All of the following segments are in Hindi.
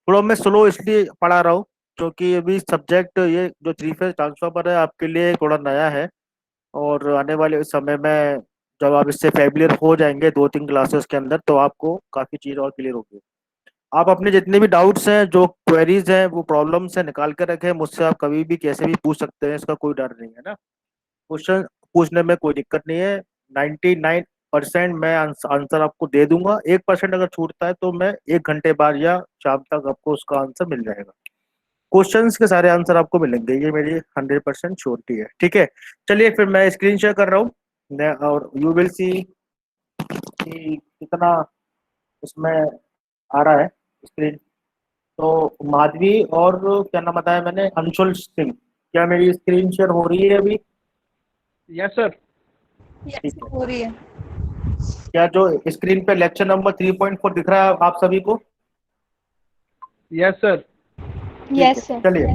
थोड़ा मैं स्लो इसलिए पढ़ा रहा हूँ क्योंकि अभी सब्जेक्ट ये जो थ्री फेज ट्रांसफार्मर है आपके लिए थोड़ा नया है। और आने वाले समय में जब आप इससे फैमिलियर हो जाएंगे 2-3 क्लासेस के अंदर तो आपको काफ़ी चीज़ और क्लियर होगी। आप अपने जितने भी डाउट्स हैं, जो क्वेरीज हैं, वो प्रॉब्लम्स हैं, निकाल के रखें मुझसे। आप कभी भी कैसे भी पूछ सकते हैं, इसका कोई डर नहीं है ना। क्वेश्चन पूछने में कोई दिक्कत नहीं है। 99% मैं आंसर आपको दे दूंगा। 1% अगर छूटता है तो मैं 1 घंटे बाद या शाम तक आपको उसका आंसर मिल जाएगा। क्वेश्चंस के सारे आंसर आपको मिलेंगे, ये मेरी 100% श्योरिटी है। ठीक है, चलिए फिर मैं स्क्रीन शेयर कर रहा हूँ और यू विल सी कि कितना इसमें आ रहा है स्क्रीन। तो माधवी और क्या नाम बताया मैंने, अंशुल सिंह, क्या मेरी स्क्रीन शेयर हो रही है अभी? Yes sir. यस, ठीक है। हो रही है। क्या जो स्क्रीन पे लेक्चर नंबर 3.4 दिख रहा है आप सभी को? Yes sir. ठीक है, यस सर। चलिए।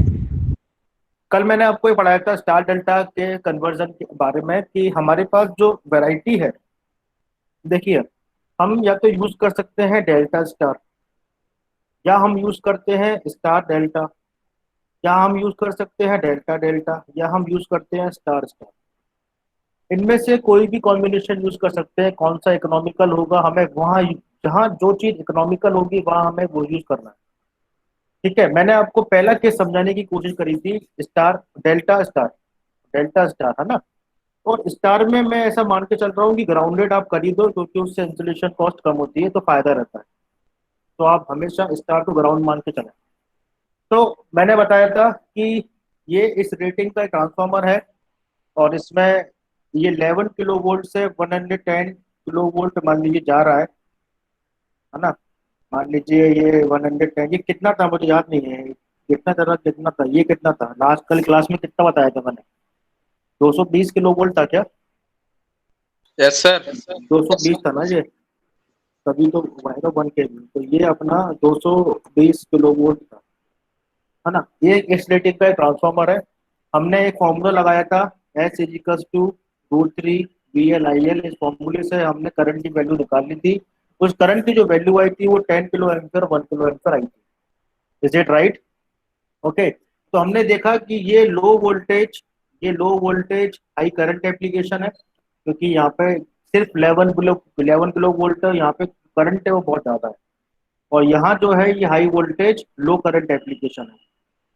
कल मैंने आपको ये पढ़ाया था स्टार डेल्टा के कन्वर्जन के बारे में कि हमारे पास जो वैरायटी है, देखिए, हम या तो यूज कर सकते हैं डेल्टा स्टार, या हम यूज करते हैं स्टार डेल्टा, या हम यूज कर सकते हैं डेल्टा डेल्टा, या हम यूज करते हैं स्टार स्टार। इनमें से कोई भी कॉम्बिनेशन यूज कर सकते हैं। कौन सा इकोनॉमिकल होगा, हमें वहाँ, जहाँ जो चीज इकोनॉमिकल होगी वहाँ हमें वो यूज करना है। ठीक है, मैंने आपको पहला केस समझाने की कोशिश करी थी, star delta star, delta star है ना। और स्टार में मैं ऐसा मान के चल रहा हूँ कि ग्राउंडेड आप खरीदो क्योंकि उससे इंसुलेशन कॉस्ट कम होती है तो फायदा रहता है। तो आप हमेशा स्टार को ग्राउंड मान के चलें। तो मैंने बताया था कि ये इस रेटिंग का ट्रांसफार्मर है और इसमें ये 11 किलो वोल्ट से 110 किलो वोल्ट मान लीजिए जा रहा है ना। मान लीजिए ये 110, ये कितना था मुझे याद नहीं है, कितना था, कितना था, ये कितना था लास्ट कल क्लास में, कितना बताया था मैंने? 220 किलो वोल्ट था क्या? Yes sir. 220 था ना ये? तभी तो वायरो बन के, तो ये अपना 220 किलो वोल्ट था, है ना। ये एक इस रेटिंग का ट्रांसफार्मर है। हमने एक फॉर्मूला लगाया था, S = √3 VL IL। इस फॉर्मूले से हमने करंट की वैल्यू निकाल ली थी। उस करंट की जो वैल्यू आई थी वो 10 किलो एम्पियर, 1 किलो एम्पियर आई थी। Is it right? ओके, तो हमने देखा कि ये लो वोल्टेज हाई करंट एप्लीकेशन है क्योंकि यहाँ पे सिर्फ 11 किलो यहाँ पे करंट है वो बहुत ज्यादा है। और यहाँ जो है ये high voltage low current application है।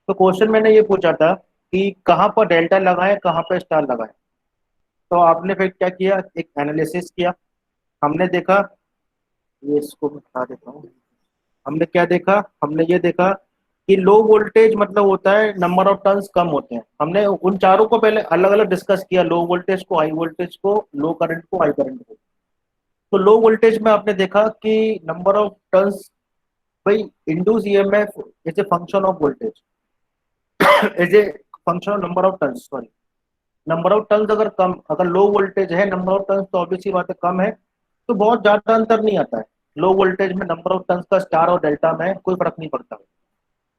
तो क्वेश्चन मैंने ये पूछा था कि कहाँ पर डेल्टा लगाएं, कहाँ पर स्टार लगाएं। तो आपने फिर क्या किया, एक एनालिसिस किया। हमने देखा, ये इसको मैं बता देता हूँ। हमने क्या देखा, हमने ये देखा कि लो वोल्टेज मतलब होता है नंबर ऑफ टर्न्स कम होते हैं। हमने उन चारों को पहले अलग अलग डिस्कस किया, लो वोल्टेज को, हाई वोल्टेज को, लो करंट को, हाई करंट को। तो लो वोल्टेज में आपने देखा कि नंबर ऑफ टर्न्स, भाई induce EMF is a function of voltage, is a function of number of turns, sorry. Number of turns अगर कम, अगर लो वोल्टेज है, नंबर ऑफ टर्न्स तो ऑब्वियसली बात है कम है, तो बहुत ज्यादा अंतर नहीं आता है। लो वोल्टेज में नंबर ऑफ टर्न्स का स्टार और डेल्टा में कोई फर्क नहीं पड़ता।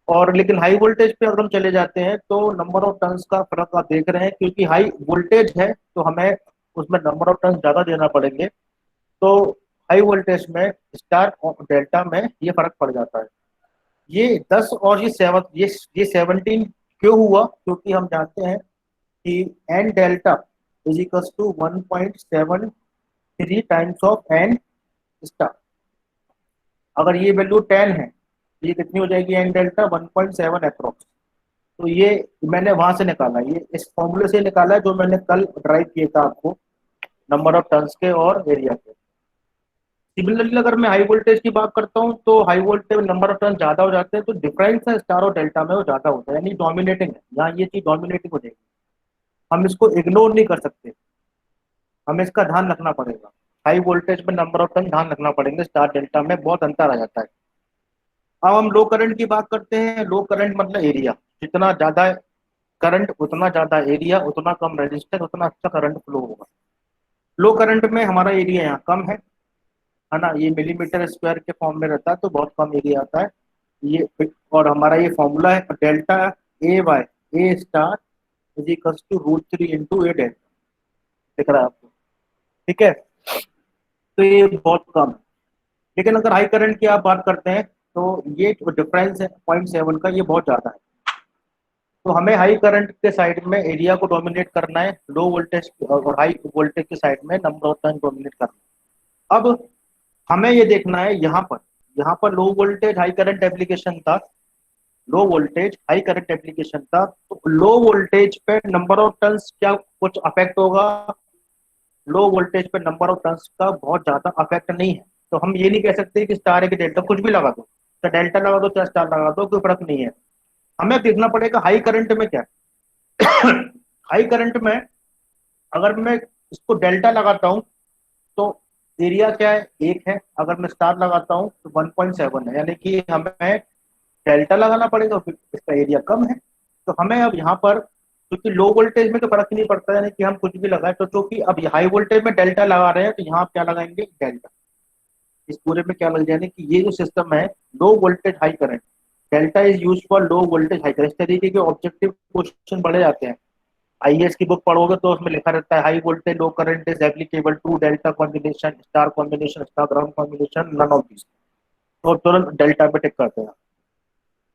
और लेकिन हाई वोल्टेज पे अगर हम चले जाते हैं तो नंबर ऑफ टर्न्स का फर्क आप देख रहे हैं, क्योंकि हाई वोल्टेज है तो हमें उसमें नंबर ऑफ टर्न्स ज्यादा देना पड़ेंगे। तो हाई वोल्टेज में स्टार और डेल्टा में ये फर्क पड़ जाता है। ये 10 और ये 17 क्यों हुआ? क्योंकि हम जानते हैं कि N delta is equal to 1.73 times of N star. अगर ये वैल्यू 10 है तो ये कितनी हो जाएगी, एन डेल्टा 1.7 अप्रोक्स। तो ये मैंने वहां से निकाला, ये इस फॉर्मूले से निकाला है जो मैंने कल ड्राइव किया था आपको, नंबर ऑफ टर्न्स के और एरिया के। सिमिलरली अगर मैं हाई वोल्टेज की बात करता हूँ तो हाई वोल्टेज में नंबर ऑफ टर्न ज्यादा हो जाते हैं, तो डिफरेंस है स्टार और डेल्टा में वो ज्यादा होता है, यानी डोमिनेटिंग है, यहाँ ये चीज डोमिनेटिंग हो जाएगी। हम इसको इग्नोर नहीं कर सकते, हमें इसका ध्यान रखना पड़ेगा। हाई वोल्टेज में नंबर ऑफ टर्न ध्यान रखना पड़ेंगे, स्टार डेल्टा में बहुत अंतर आ जाता है। अब हम लो करंट की बात करते हैं। लो करंट मतलब एरिया, जितना ज्यादा करंट उतना ज्यादा एरिया, उतना कम रेजिस्टेंस, उतना अच्छा करंट फ्लो होगा। लो करंट में हमारा एरिया यहाँ कम है ना, ये मिलीमीटर स्क्वायर के फॉर्म में रहता है तो बहुत कम एरिया आता है ये। और हमारा ये फॉर्मूला है delta A by A star is equal to √3 × A delta, दिख रहा है आपको? ठीक है, तो ये बहुत कम है। लेकिन अगर हाई करंट की आप बात करते हैं तो ये जो डिफरेंस है 0.7 का, ये बहुत ज़्यादा है। तो हमें हाई करंट के साइड में एरिया को डोमिनेट करना है, लो वोल्टेज और हाई वोल्टेज के साइड में नंबर ऑफ टर्न डोमिनेट करना है। अब हमें ये देखना है यहाँ पर low voltage high current application था, low voltage high current application था, तो लो वोल्टेज पे नंबर ऑफ टर्न्स क्या कुछ अफेक्ट होगा? लो वोल्टेज पे नंबर ऑफ टर्न्स का बहुत ज्यादा अफेक्ट नहीं है। तो हम ये नहीं कह सकते कि स्टार है कि डेल्टा, कुछ भी लगा दो, तो डेल्टा लगा दो चाहे स्टार लगा दो, कोई फर्क नहीं है। हमें देखना पड़ेगा हाई करंट में क्या है। हाई करंट में अगर मैं इसको डेल्टा लगाता हूँ तो एरिया क्या है, 1 है। अगर मैं स्टार लगाता हूँ तो 1.7 है, यानी कि हमें डेल्टा लगाना पड़ेगा, फिर इसका एरिया कम है। तो हमें अब यहाँ पर, क्योंकि लो वोल्टेज में तो फर्क ही नहीं पड़ता, यानी कि हम कुछ भी लगाए, तो क्योंकि अब हाई वोल्टेज में डेल्टा लगा रहे हैं तो यहाँ क्या लगाएंगे, डेल्टा। इस पूरे में क्या लग जाने कि ये जो सिस्टम है low voltage high current, delta is use for low voltage high current. इस तरीके के ऑब्जेक्टिव क्वेश्चन बढ़े जाते हैं। आईएएस की बुक पढ़ोगे तो उसमें लिखा रहता है high voltage low current is applicable to delta combination, star combination, star ground combination, none of this. तो तुरंत डेल्टा पे टिक करते हैं।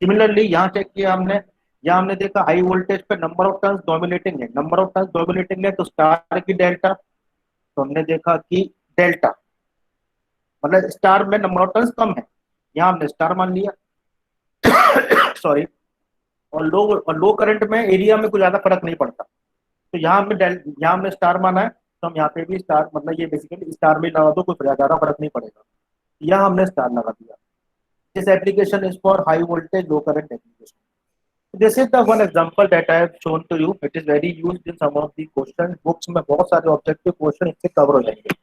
सिमिलरली यहाँ चेक किया हमने, यहाँ हमने देखा हाई वोल्टेज पे नंबर ऑफ टर्न्स डोमिनेटिंग है, नंबर ऑफ टर्न्स डोमिनेटिंग है तो स्टार की डेल्टा, तो हमने देखा कि डेल्टा मतलब स्टार में नंबर ऑफ टर्न्स कम है, यहाँ हमने स्टार मान लिया। सॉरी। और लो करंट में एरिया में कुछ ज्यादा फर्क नहीं पड़ता, तो यहाँ हमने स्टार माना है, तो हम यहाँ पे भी स्टार, मतलब ये बेसिकली स्टार में लगा दो, कोई ज्यादा फर्क नहीं पड़ेगा। यहाँ हमने स्टार लगा दिया। This application is for high voltage low current application. This is the one example that I have shown to you. It is very used in some of the questions. Books में बहुत सारे ऑब्जेक्टिव क्वेश्चन इससे कवर हो जाएंगे।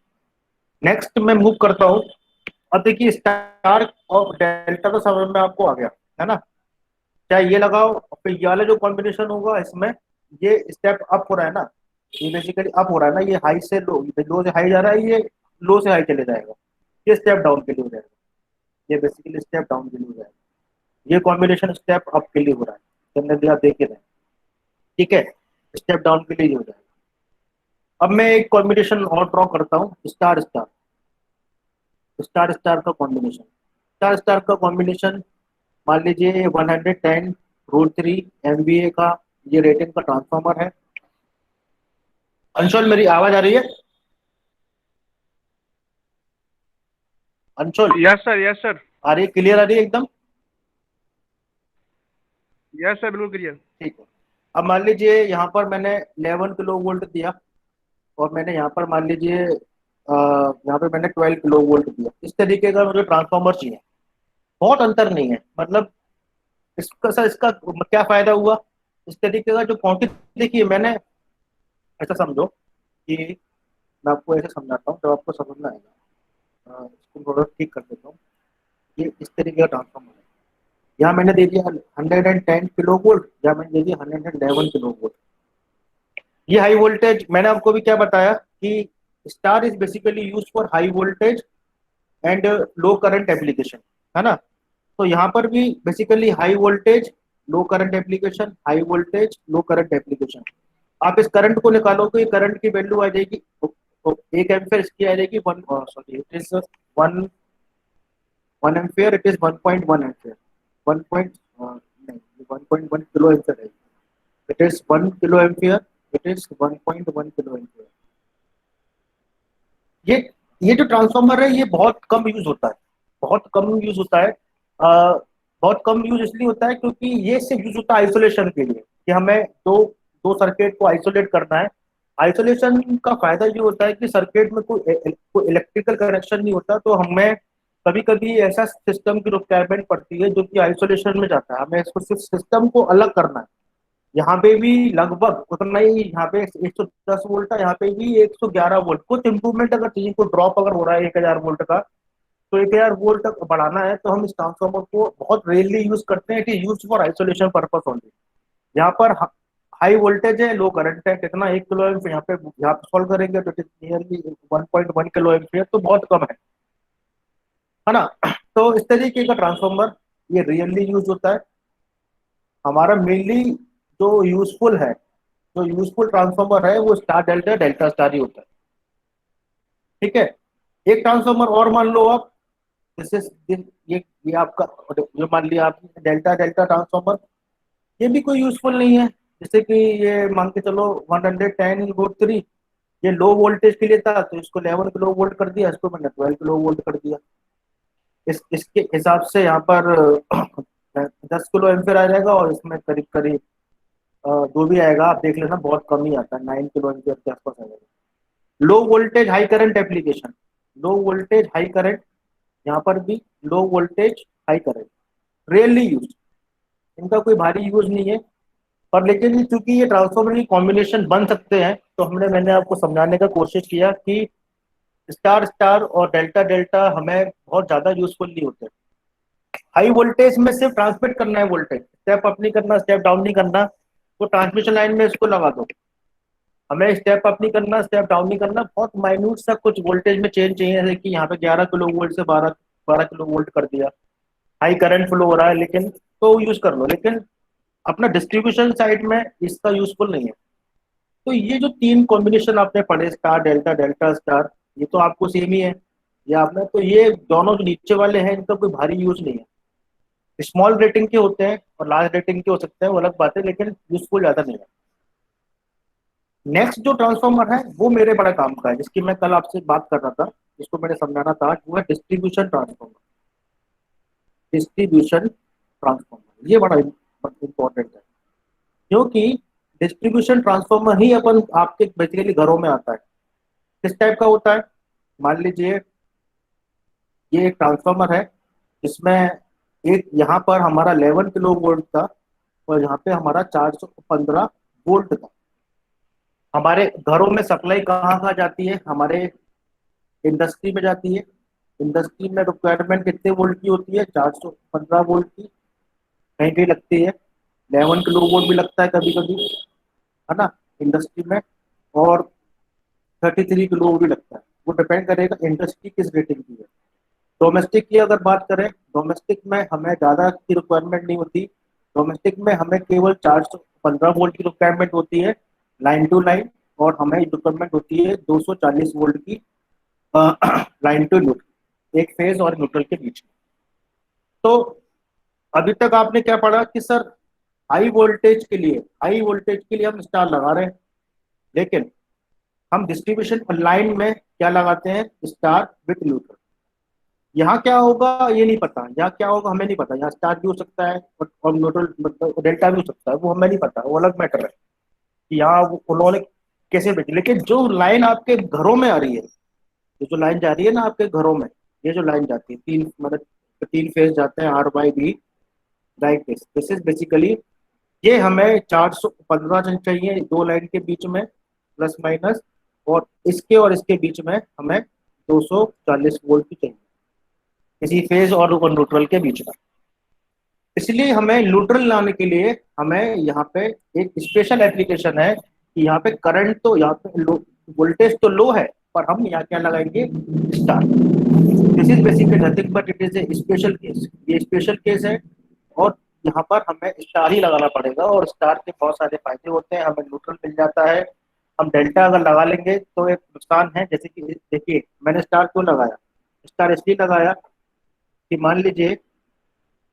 नेक्स्ट मैं मूव करता हूँ। अब देखिए स्टार और डेल्टा तो समझ में आपको आ गया है ना, चाहे ये लगाओ, फिर ये वाला जो कॉम्बिनेशन होगा इसमें ये स्टेप अप हो रहा है ना, ये बेसिकली अप हो रहा है ना, ये हाई से लो, लो से हाई जा रहा है, ये लो से हाई चले जाएगा, ये स्टेप डाउन के लिए हो जाएगा, ये बेसिकली स्टेप डाउन के लिए हो जाएगा, ये कॉम्बिनेशन स्टेप अप के लिए हो रहा है, जनरली आप देख रहे हैं, ठीक है, स्टेप डाउन के लिए हो जाएगा। अब मैं एक कॉम्बिनेशन और ड्रॉ करता हूँ, स्टार स्टार, स्टार स्टार का कॉम्बिनेशन, स्टार स्टार का कॉम्बिनेशन मान लीजिए 110 √3 MVA का ये रेटिंग का ट्रांसफार्मर है। अंशुल मेरी आवाज आ रही है? Anshul yes sir, yes sir, आ रही है, क्लियर आ रही है एकदम? यस सर, बिल्कुल क्लियर। ठीक है। अब मान लीजिए यहाँ पर मैंने 11 किलो वोल्ट दिया, और मैंने यहाँ पर मान लीजिए यहाँ पे मैंने 12 किलो वोल्ट दिया। इस तरीके का मुझे ट्रांसफार्मर चाहिए, बहुत अंतर नहीं है, मतलब इसका सर इसका क्या फायदा हुआ, इस तरीके का जो क्वांटिटी देखिए मैंने, ऐसा समझो कि मैं आपको ऐसे समझाता हूँ जब आपको समझ में आएगा। इसको थोड़ा ठीक कर देता हूँ। ये इस तरीके का ट्रांसफार्मर है, यहाँ मैंने दे दिया 110 किलो वोल्ट, या मैंने दे दिया 111 किलो वोल्ट। ये हाई वोल्टेज, मैंने आपको भी क्या बताया कि star is basically use for high voltage and low current application, है ना। तो यहाँ पर भी basically high voltage low current application, high voltage low current application. आप इस करंट को निकालोगे, करंट की वैल्यू आ जाएगी, तो 1 एम्पियर इसकी आ जाएगी 1, sorry it is 1 ampere, it is 1.1 ampere, 1 नहीं 1.1 किलो एम्पियर है, it is 1 kilo ampere, it is 1.1 kilo ampere. ये जो ट्रांसफार्मर है ये बहुत कम यूज होता है, बहुत कम यूज होता है। बहुत कम यूज इसलिए होता है क्योंकि ये सिर्फ यूज होता है आइसोलेशन के लिए, कि हमें दो दो सर्किट को आइसोलेट करना है। आइसोलेशन का फायदा ये होता है कि सर्किट में कोई इलेक्ट्रिकल कनेक्शन नहीं होता, तो हमें कभी कभी ऐसा सिस्टम की रिक्वायरमेंट पड़ती है जो कि आइसोलेशन में जाता है, हमें इसको सिर्फ सिस्टम को अलग करना है। यहाँ पे भी लगभग उतना ही, यहाँ पे 110 वोल्ट था, यहाँ पे भी 111 वोल्ट, कुछ इंप्रूवमेंट अगर चाहिए, कोई ड्रॉप अगर हो रहा है 1000 वोल्ट का, तो 1000 वोल्ट तक बढ़ाना है, तो हम इस ट्रांसफार्मर को बहुत रेयरली यूज करते हैं, it is use for isolation purpose only. यहाँ पर हाई वोल्टेज है, लो करंट है, कितना 1 किलो एम्प, यहाँ पे सॉल्व करेंगे तो it is nearly 1.1 kilo ampere, तो बहुत कम है ना। तो इस तरीके का ट्रांसफार्मर ये रियली यूज होता है। हमारा मेनली जो यूजफुल है, जो यूजफुल ट्रांसफार्मर है वो स्टार डेल्टा डेल्टा स्टार ही होता है, ठीक है। एक ट्रांसफार्मर और मान लो आप, दिस इज ये आपका, जो मान लिया आपने डेल्टा डेल्टा ट्रांसफॉर्मर, ये भी कोई यूजफुल नहीं है। जैसे कि ये मान के चलो 110/3, ये लो वोल्टेज के लिए था तो इसको 11 किलो वोल्ट कर दिया, इसको मैंने 12 किलो वोल्ट कर दिया। इसके हिसाब से यहाँ पर 10 किलो एम्पियर आ जाएगा, और इसमें करीब करीब जो भी आएगा आप देख लेना, बहुत कम ही आता है, 9 किलो एम्पियर के आसपास आ जाएगा। लो वोल्टेज हाई करंट एप्लीकेशन, लो वोल्टेज हाई करंट, यहाँ पर भी लो voltage high current rarely use, इनका कोई भारी यूज नहीं है। पर लेकिन चूंकि ये ट्रांसफॉर्मर की कॉम्बिनेशन बन सकते हैं, तो मैंने आपको समझाने का कोशिश किया कि स्टार स्टार और डेल्टा डेल्टा हमें बहुत ज्यादा यूजफुल नहीं होते। हाई वोल्टेज में सिर्फ ट्रांसमिट करना है वोल्टेज, स्टेप अप नहीं करना, स्टेप डाउन नहीं करना, तो ट्रांसमिशन लाइन में इसको लगा दो। हमें स्टेप अप नहीं करना, स्टेप डाउन नहीं करना, बहुत माइन्यूट सा कुछ वोल्टेज में चेंज चाहिए, जैसे कि यहाँ पे 11 किलो वोल्ट से 12 किलो वोल्ट कर दिया, हाई करंट फ्लो हो रहा है, लेकिन तो यूज कर लो, लेकिन अपना डिस्ट्रीब्यूशन साइड में इसका यूजफुल नहीं है। तो ये जो तीन कॉम्बिनेशन आपने पढ़े, स्टार डेल्टा डेल्टा स्टार, ये तो आपको सेम ही है, ये आपने, तो ये दोनों जो नीचे वाले हैं इनका कोई भारी यूज नहीं है। स्मॉल रेटिंग के होते हैं और लार्ज रेटिंग के हो सकते हैं, वो अलग बात है, लेकिन यूजफुल ज्यादा नहीं है। नेक्स्ट जो ट्रांसफॉर्मर है वो मेरे बड़ा काम का है, जिसकी मैं कल आपसे बात कर रहा था, जिसको मैंने समझाना था, वो है डिस्ट्रीब्यूशन ट्रांसफॉर्मर। डिस्ट्रीब्यूशन ट्रांसफॉर्मर ये बड़ा इंपॉर्टेंट है, क्योंकि डिस्ट्रीब्यूशन ट्रांसफॉर्मर ही अपन आपके बेसिकली घरों में आता है। किस टाइप का होता है, मान लीजिए ये एक ट्रांसफॉर्मर है, जिसमें एक यहाँ पर हमारा 11 किलो वोल्ट था, और यहाँ पे हमारा 415 वोल्ट था। हमारे घरों में सप्लाई कहाँ कहाँ जाती है, हमारे इंडस्ट्री में जाती है। इंडस्ट्री में रिक्वायरमेंट कितने वोल्ट की होती है, 415 वोल्ट की, कहीं कहीं लगती है 11 किलो वोल्ट भी लगता है कभी कभी, है ना, इंडस्ट्री में, और 33 किलो वोल्ट भी लगता है। वो डिपेंड करेगा इंडस्ट्री किस रेटिंग की है। डोमेस्टिक की अगर बात करें, डोमेस्टिक में हमें ज़्यादा की रिक्वायरमेंट नहीं होती। डोमेस्टिक में हमें केवल 415 वोल्ट की रिक्वायरमेंट होती है लाइन टू लाइन, और हमें रिक्वायरमेंट होती है 240 वोल्ट की लाइन टू न्यूट्रल, एक फेज और न्यूट्रल के बीच में। तो अभी तक आपने क्या पढ़ा कि सर हाई वोल्टेज के लिए हम स्टार लगा रहे हैं, लेकिन हम डिस्ट्रीब्यूशन लाइन में क्या लगाते हैं, स्टार विथ न्यूट्रल। यहाँ क्या होगा ये नहीं पता, यहाँ क्या होगा हमें नहीं पता, यहाँ स्टार भी हो सकता है और न्यूट्रल मतलब डेल्टा भी हो सकता है, वो हमें नहीं पता, वो अलग मैटर है कि यहाँ उन्होंने कैसे भेजी। लेकिन जो लाइन आपके घरों में आ रही है, ये जो लाइन जा रही है ना आपके घरों में, ये जो लाइन जाती है, तीन मतलब 3 फेज जाते हैं R/B, like this is basically, ये हमें 415 चाहिए दो लाइन के बीच में, प्लस माइनस, और इसके बीच में हमें 240 वोल्ट की चाहिए, किसी फेज और न्यूट्रल के बीच में। इसलिए हमें न्यूट्रल लाने के लिए हमें यहाँ पे एक स्पेशल एप्लीकेशन है कि यहाँ पे करंट तो, यहाँ पे वोल्टेज तो लो है, पर हम यहाँ क्या लगाएंगे, star. This is basically nothing but it is a special case, ये स्पेशल केस है, और यहाँ पर हमें स्टार ही लगाना पड़ेगा। और स्टार के बहुत सारे फायदे होते हैं, हमें न्यूट्रल मिल जाता है। हम डेल्टा अगर लगा लेंगे तो एक नुकसान है, जैसे कि देखिए मैंने स्टार क्यों लगाया, स्टार इसलिए लगाया कि मान लीजिए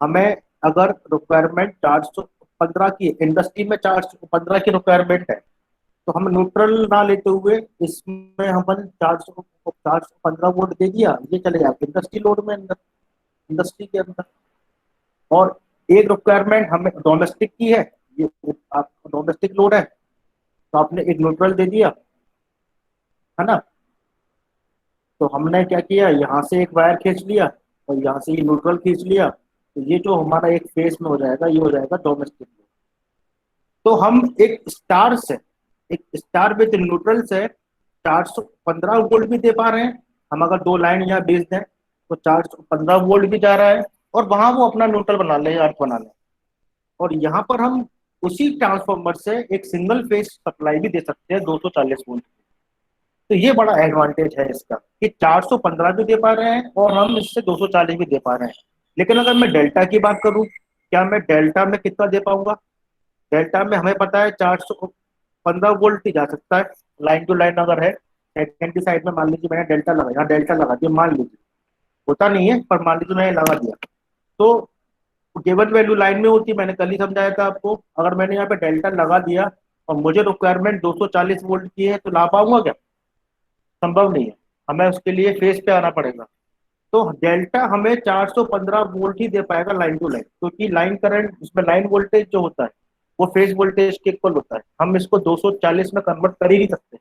हमें अगर रिक्वायरमेंट 415 की, इंडस्ट्री में 415 की रिक्वायरमेंट है, तो हम न्यूट्रल ना लेते हुए इसमें हम 415 वोल्ट दे दिया, ये चले जाते इंडस्ट्री लोड में, अंदर इंडस्ट्री के अंदर। और एक रिक्वायरमेंट हमें डोमेस्टिक की है, ये आप डोमेस्टिक लोड है, तो आपने एक न्यूट्रल दे दिया, है ना। तो हमने क्या किया, यहाँ से एक वायर खींच लिया और यहाँ से ये न्यूट्रल खींच लिया, तो ये जो हमारा एक फेस में हो जाएगा, ये हो जाएगा डोमेस्टिक। तो हम एक स्टार विद न्यूट्रल से 415 वोल्ट भी दे पा रहे हैं। हम अगर दो लाइन यहाँ भेज दें तो 415 वोल्ट भी जा रहा है, और वहां वो अपना न्यूट्रल बना ले, अर्थ बना ले। और यहाँ पर हम उसी ट्रांसफॉर्मर से एक सिंगल फेज सप्लाई भी दे सकते हैं 240 वोल्ट। तो ये बड़ा एडवांटेज है इसका कि 415 भी दे पा रहे हैं और हम इससे 240 भी दे पा रहे हैं। लेकिन अगर मैं डेल्टा की बात करूं, क्या मैं डेल्टा में कितना दे पाऊंगा, डेल्टा में हमें पता है 415 वोल्ट ही जा सकता है, लाइन टू लाइन अगर है। सेकेंड की साइड में मान लीजिए मैंने डेल्टा लगा, यहाँ डेल्टा लगा दिया, मान लीजिए, होता नहीं है पर मान लीजिए मैंने लगा दिया, तो गिवन वैल्यू लाइन में होती है, मैंने कल ही समझाया था आपको। अगर मैंने यहाँ पे डेल्टा लगा दिया और मुझे रिक्वायरमेंट 240 वोल्ट की है तो ला पाऊंगा क्या? संभव नहीं है, हमें उसके लिए फेस पे आना पड़ेगा। तो डेल्टा हमें 415 वोल्ट ही दे पाएगा लाइन टू लाइन, क्योंकि लाइन करंट उसमें लाइन वोल्टेज जो होता है वो फेज वोल्टेज के इक्वल होता है। हम इसको 240 में कन्वर्ट कर ही नहीं सकते,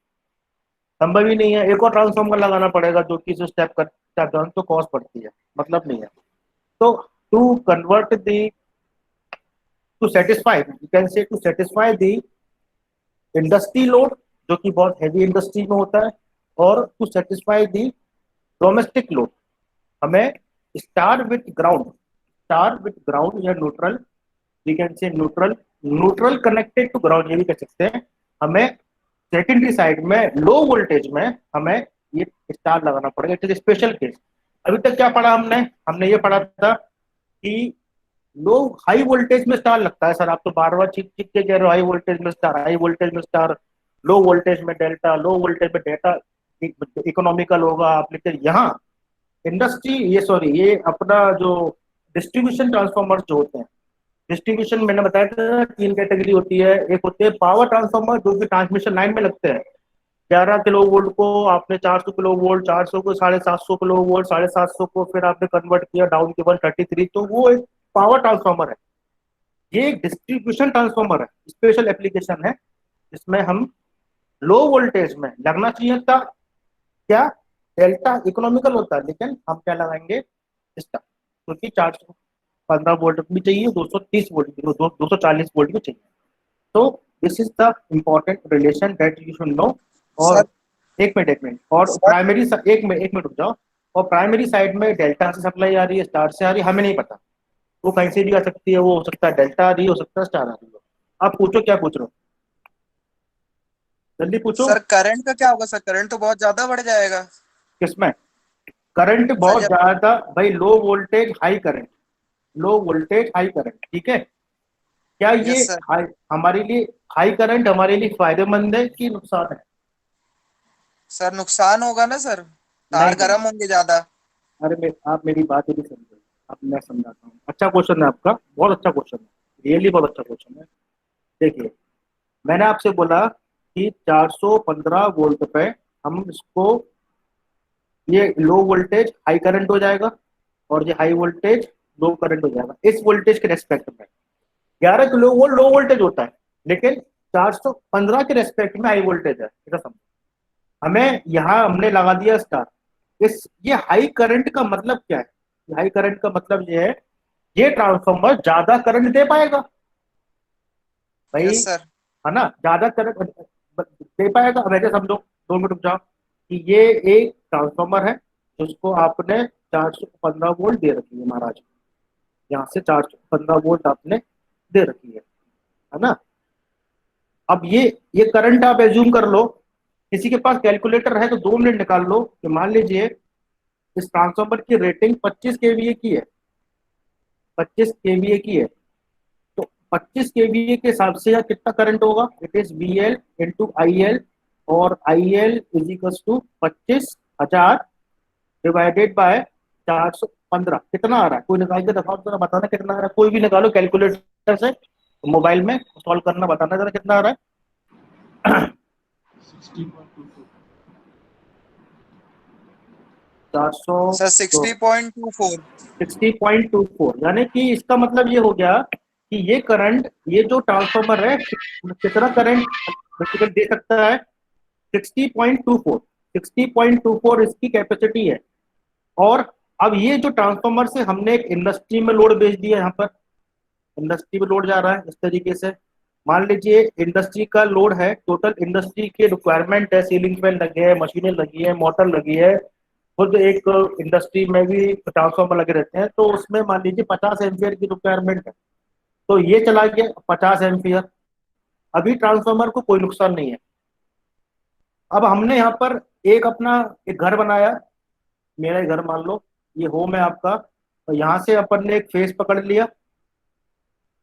संभव ही नहीं है। एक और ट्रांसफॉर्मर लगाना पड़ेगा जो कि स्टेप डाउन तो कॉस्ट पड़ती है, मतलब नहीं है। तो to convert the to satisfy, you can say to satisfy the industry load, जो कि बहुत हैवी इंडस्ट्री में होता है, और to satisfy the domestic load, हमें स्टार विथ ग्राउंड या neutral, we can say neutral, neutral connected to ground ये भी कह सकते हैं। हमें सेकेंडरी साइड में लो वोल्टेज में हमें ये स्टार लगाना पड़ेगा। It is special case. अभी तक क्या पढ़ा हमने? हमने ये पढ़ा था कि लो हाई वोल्टेज में स्टार लगता है। सर आप तो बार बार चीख चीख के कह रहे हो हाई वोल्टेज में स्टार, हाई वोल्टेज में स्टार, लो वोल्टेज में डेल्टा, लो वोल्टेज में डेटा इकोनॉमिकल होगा आप, लेकिन यहाँ इंडस्ट्री ये सॉरी ये अपना जो डिस्ट्रीब्यूशन ट्रांसफॉर्मर जो होते हैं, डिस्ट्रीब्यूशन मैंने बताया था 3 कैटेगरी होती है। एक होते हैं पावर ट्रांसफार्मर जो कि ट्रांसमिशन लाइन में लगते हैं। 11 किलो वोल्ट को आपने 400 किलो वोल्ट, 400 को 750 किलो वोल्ट, 750 को फिर आपने कन्वर्ट किया डाउन के 133, तो वो एक पावर ट्रांसफार्मर है। ये एक डिस्ट्रीब्यूशन ट्रांसफार्मर है, स्पेशल एप्लीकेशन है जिसमें हम लो वोल्टेज में लगना चाहिए था क्या, डेल्टा इकोनॉमिकल होता है, लेकिन हम क्या लगाएंगे इसका, क्योंकि 415 वोल्ट भी चाहिए, 230 वोल्ट भी, 240 वोल्ट भी चाहिए। तो this is the important relation that you should know. Sir और एक मिनट और सर प्राइमरी, एक मिनट रुक जाओ। और प्राइमरी साइड में डेल्टा से सप्लाई आ रही है, स्टार से आ रही है, हमें नहीं पता। वो कहीं से भी आ सकती है, वो हो सकता है डेल्टा आ रही है, हो सकता है स्टार आ रही हो। आप पूछो क्या पूछ रहे हो, जल्दी पूछो। सर करंट का क्या होगा? सर करंट तो बहुत ज्यादा बढ़ जाएगा। किसमें? करंट सर बहुत जब ज्यादा भाई, लो वोल्टेज हाई करंट, लो वोल्टेज हाई करंट, ठीक है। क्या ये यस सर। हाई हमारे लिए, हाई करंट हमारे लिए फायदेमंद है कि नुकसान है? सर नुकसान होगा ना सर, नहीं तार नहीं, गर्म होंगे ज्यादा। अरे आप मेरी बात ही नहीं समझे। अब मैं समझाता हूँ। अच्छा क्वेश्चन है आपका, बहुत अच्छा क्वेश्चन है, रियली बहुत अच्छा क्वेश्चन है। देखिए, मैंने आपसे बोला कि 415 वोल्ट पे हम इसको, ये लो वोल्टेज हाई करंट हो जाएगा और ये हाई वोल्टेज लो करंट हो जाएगा इस वोल्टेज के रेस्पेक्ट में। 11 किलो वोल्ट लो वोल्टेज होता है, लेकिन 415 के रेस्पेक्ट में हाई वोल्टेज है, ऐसा समझो। हमें यहाँ हमने लगा दिया स्टार। इस ये हाई करंट का मतलब क्या है? हाई करंट का मतलब ये है, ये ट्रांसफॉर्मर ज्यादा करंट दे पाएगा भाई, यस सर। है ना, ज्यादा करंट दे पाएगा। अब ऐसे समझो, 2 मिनट रुक जाओ, कि ये एक ट्रांसफॉर्मर है जिसको आपने 415 वोल्ट दे रखी है महाराज, यहाँ से 415 वोल्ट आपने दे रखी है ना। अब ये करंट आप एज्यूम कर लो, किसी के पास कैलकुलेटर है तो 2 मिनट निकाल लो कि मान लीजिए इस ट्रांसफार्मर की रेटिंग 25 केवीए की है, 25 केवीए की है। तो 25 केवीए के हिसाब से यहाँ कितना करंट होगा? It is V L into I L, और I L is equal to 25,000 divided by 415। कितना आ रहा है? कोई निकाल के दिखाओ जरा, बताना कितना आ रहा है, कोई भी निकालो कैलकुलेटर से, मोबाइल में सॉल्व करना, बताना जरा कितना आ रहा है। 400, सर तो 60.24। 60.24, यानी कि इसका मतलब ये हो गया कि ये करंट, ये जो ट्रांसफॉर्मर है कितना करंट बेसिकली दे सकता है? 60.24, 60.24 इसकी कैपेसिटी है। और अब ये जो ट्रांसफॉर्मर से हमने एक इंडस्ट्री में लोड भेज दिया, यहाँ पर इंडस्ट्री में लोड जा रहा है इस तरीके से। मान लीजिए इंडस्ट्री का लोड है, टोटल इंडस्ट्री के रिक्वायरमेंट है, सीलिंग फैन लगे हैं, मशीनें लगी है, मोटर लगी है, खुद एक इंडस्ट्री में भी ट्रांसफॉर्मर लगे रहते हैं, तो उसमें मान लीजिए 50 एम्पियर की रिक्वायरमेंट है। तो ये चला गया 50 एम्पियर। अभी ट्रांसफॉर्मर को कोई नुकसान नहीं है। अब हमने यहाँ पर एक अपना एक घर बनाया, मेरा ही घर मान लो, ये होम है आपका, और यहाँ से अपन ने एक फेस पकड़ लिया,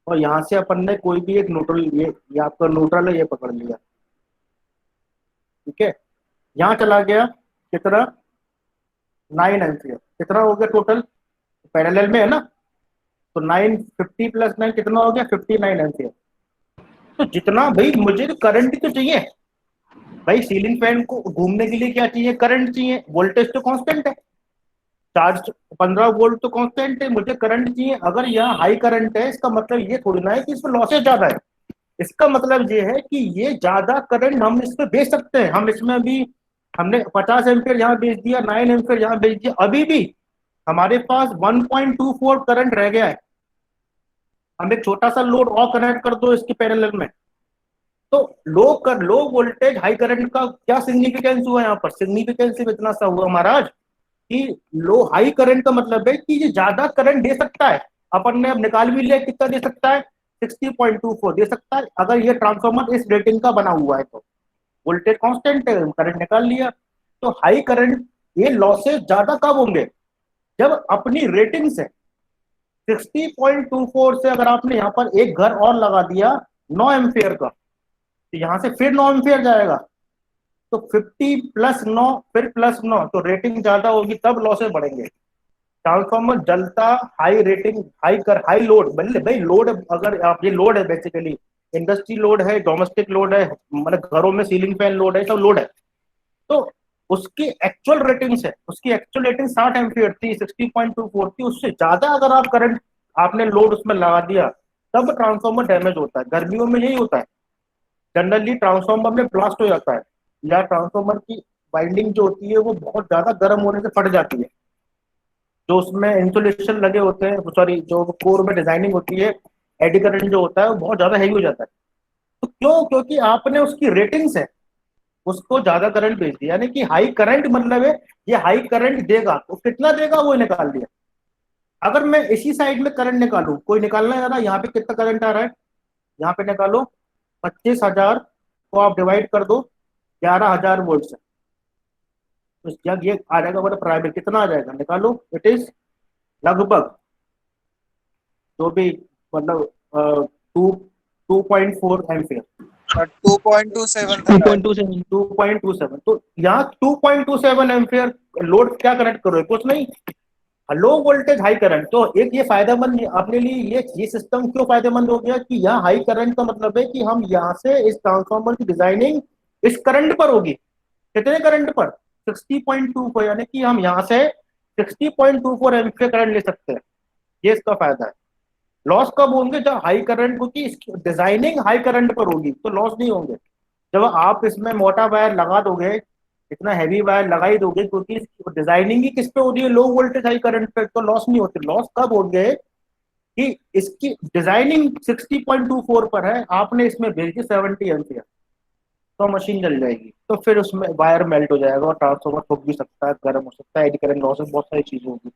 और यहाँ से अपन ने कोई भी एक न्यूट्रल, ये आपका न्यूट्रल है, ये पकड़ लिया, ठीक है। यहाँ चला गया कितना? 9 एम्पियर। कितना हो गया टोटल? पैरेलल में है ना, तो 950 प्लस 9 कितना हो गया, 59 एम्पियर। तो जितना भाई मुझे तो करंट ही तो चाहिए भाई, सीलिंग फैन को घूमने के लिए क्या चाहिए, करंट चाहिए, वोल्टेज तो कांस्टेंट है, चार्ज 15 वोल्ट तो कांस्टेंट है, मुझे करंट चाहिए। अगर यहाँ हाई करंट है इसका मतलब ये थोड़ी ना है कि इसमें लॉसेज ज्यादा है, इसका मतलब ये है कि ये ज्यादा करंट हम इस पे बेच सकते हैं। हम इसमें अभी हमने 50 एम्पियर यहाँ बेच दिया, 9 एम्पियर यहाँ बेच दिया, अभी भी हमारे पास 1.24 करंट रह गया है। हम एक छोटा सा लोड और कनेक्ट कर दो इसके पैरेलल में, तो लो वोल्टेज हाई करंट का क्या सिग्निफिकेंस हुआ यहाँ पर, सिग्निफिकेंस सिर्फ इतना सा हुआ महाराज कि लो हाई करंट का मतलब है कि ये ज्यादा करंट दे सकता है। अपन ने अब निकाल भी लिया कितना दे सकता है, 60.24 दे सकता है, अगर ये ट्रांसफॉर्मर इस रेटिंग का बना हुआ है तो। वोल्टेज कांस्टेंट है, करंट निकाल लिया। तो हाई करंट, ये लॉसेज ज्यादा कब होंगे, जब अपनी रेटिंग से 60.24 से अगर आपने यहाँ पर एक घर और लगा दिया 9 एम्पियर का, तो यहाँ से फिर 9 एम्पियर जाएगा, तो 50 प्लस 9 फिर प्लस 9, तो रेटिंग ज्यादा होगी तब लॉसेज बढ़ेंगे। ट्रांसफॉर्मर जलता हाई रेटिंग, हाई लोड, भाई लोड, अगर आप ये लोड है बेसिकली इंडस्ट्री लोड है, डोमेस्टिक लोड है, मतलब घरों में सीलिंग फैन लोड है, सब लोड है, तो उसकी एक्चुअल रेटिंग से, उसकी एक्चुअल रेटिंग 60 एम्पियर थी, 60.24 थी, उससे ज्यादा अगर आप करंट आपने लोड उसमें लगा दिया तब ट्रांसफॉर्मर डैमेज होता है। गर्मियों में यही होता है, जनरली ट्रांसफॉर्मर में ब्लास्ट हो जाता है, या ट्रांसफॉर्मर की वाइंडिंग जो होती है वो बहुत ज्यादा गर्म होने से फट जाती है, जो उसमें इंसुलेशन लगे होते हैं, सॉरी जो कोर में डिजाइनिंग होती है, एडी करंट जो होता है वो बहुत ज्यादा हैवी हो जाता है। तो क्यों, क्योंकि आपने उसकी रेटिंग से उसको ज्यादा करंट भेज दिया, यानी कि हाई करंट मतलब है ये हाई करंट देगा, तो कितना देगा वो निकाल दिया। अगर मैं इसी साइड में करंट निकालू, कोई निकालना है ना, यहाँ पे कितना करंट आ रहा है, यहाँ पे निकालो 25,000 को आप डिवाइड कर दो 11,000 वोल्ट से, तो ये आ जाएगा हमारा प्राइमरी, कितना आ जाएगा निकालो, इट इज लगभग जो भी मतलब 2.4 एम्पियर, 2.27 तक आया। 2.27 2.27। तो यहाँ 2.27 एम्पियर लोड क्या कनेक्ट करो, कुछ नहीं, लो वोल्टेज हाई करंट। तो एक ये फायदेमंद अपने लिए, ये सिस्टम क्यों फायदेमंद हो गया कि यहाँ हाई करंट का मतलब है कि हम यहाँ से इस ट्रांसफॉर्मर की डिजाइनिंग इस करंट पर होगी, कितने करंट पर, 60.24, यानी कि हम यहाँ से 60.24 एम्पियर करंट ले सकते हैं, ये इसका फायदा है। लॉस कब होंगे, जब हाई करंट, क्योंकि इसकी डिजाइनिंग हाई करंट पर होगी तो लॉस नहीं होंगे। जब आप इसमें मोटा वायर लगा दोगे, इतना हैवी वायर लगा ही दोगे, क्योंकि डिजाइनिंग ही किस पे हो रही है, लो वोल्टेज हाई करंट पे, तो लॉस नहीं होते। लॉस कब होंगे कि इसकी डिजाइनिंग 60.24 पर है, आपने इसमें भेज दी 70 एम्पियर, तो मशीन जल जाएगी, तो फिर उसमें वायर मेल्ट हो जाएगा और ट्रांसफॉर्मर ठोक भी सकता है, गर्म हो सकता है, एडी करंट लॉसेस, बहुत सारी चीजें होगी।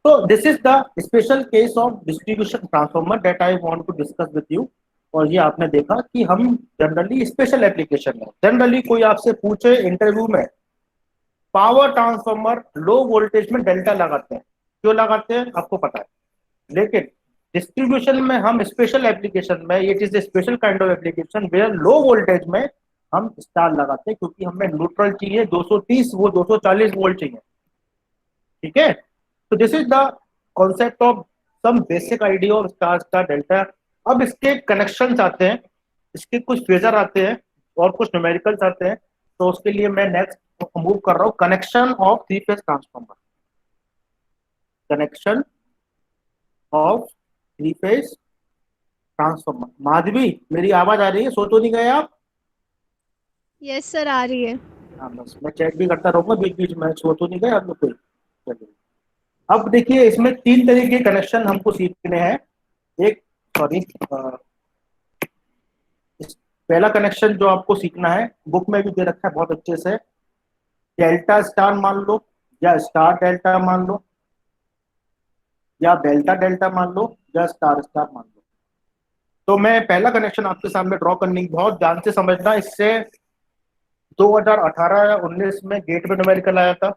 तो this is the special case of distribution transformer that I want to discuss with you. और ये आपने देखा कि हम जनरली स्पेशल एप्लीकेशन है, जनरली कोई आपसे पूछे इंटरव्यू में पावर ट्रांसफॉर्मर लो वोल्टेज में डेल्टा लगाते हैं, क्यों लगाते हैं आपको पता है, लेकिन डिस्ट्रीब्यूशन में हम स्पेशल एप्लीकेशन में, it is special kind of application where low voltage में हम स्टार लगाते हैं, क्योंकि हमें न्यूट्रल चाहिए 230, वो 240 वोल्ट चाहिए, ठीक है। तो this is the concept of some basic idea of star star delta. अब इसके कनेक्शंस आते हैं, इसके कुछ फेजर आते हैं और कुछ न्यूमेरिकल्स आते हैं, तो उसके लिए मैं नेक्स्ट मूव कर रहा हूँ, connection of three phase transformer, connection of three phase transformer. Madhavi मेरी आवाज आ रही है, सो तो नहीं गए आप? यस सर, आ रही है। हाँ बस मैं चेक भी करता रहूंगा बीच बीच में, सो तो नहीं गए आप लोग कोई? चलिए अब देखिए, इसमें तीन तरीके के कनेक्शन हमको सीखने हैं। एक, सॉरी, पहला कनेक्शन जो आपको सीखना है, बुक में भी दे रखा है बहुत अच्छे से, डेल्टा स्टार मान लो, या स्टार डेल्टा मान लो, या डेल्टा डेल्टा मान लो, या स्टार स्टार मान लो। तो मैं पहला कनेक्शन आपके सामने ड्रॉ करने की, बहुत ध्यान से समझना, इससे 2018 या 19 में गेट में न्यूमेरिकल आया था,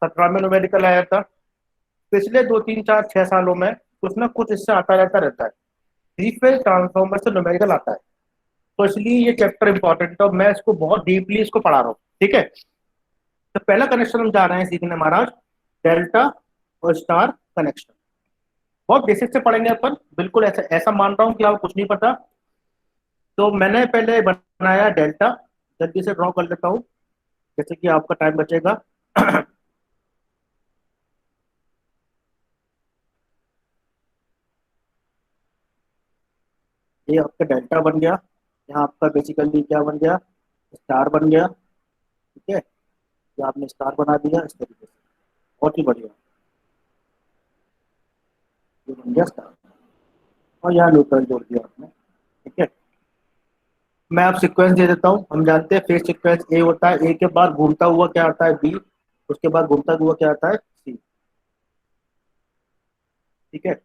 17 में न्यूमेरिकल आया था, पिछले 2 3 4 6 सालों में कुछ ना कुछ इससे आता रहता रहता है, थ्री फेज ट्रांसफॉर्मर से न्यूमेरिकल आता है, तो इसलिए ये चैप्टर इंपॉर्टेंट है और मैं इसको बहुत डीपली इसको पढ़ा रहा हूँ, ठीक है। तो पहला कनेक्शन हम जा रहे हैं सीखने महाराज, डेल्टा और स्टार कनेक्शन। बहुत बेसिक से पढ़ेंगे अपन, बिल्कुल ऐसा ऐसा मान रहा हूँ कि आपको कुछ नहीं पता। तो मैंने पहले बनाया डेल्टा, जल्दी से ड्रॉ कर लेता हूँ जैसे कि आपका टाइम बचेगा। ये आपका डेल्टा बन गया, यहाँ आपका बेसिकली क्या बन गया, स्टार बन गया। ठीक है, ये आपने स्टार बना दिया इस तरीके से, बहुत ही बढ़िया, ये बन गया स्टार। और यहाँ न्यूट्रल जोड़ दिया आपने। ठीक है, मैं आप सीक्वेंस दे देता हूँ। हम जानते हैं फेज सीक्वेंस ए होता है, ए के बाद घूमता हुआ क्या आता है बी, उसके बाद घूमता हुआ क्या आता है सी। ठीक है,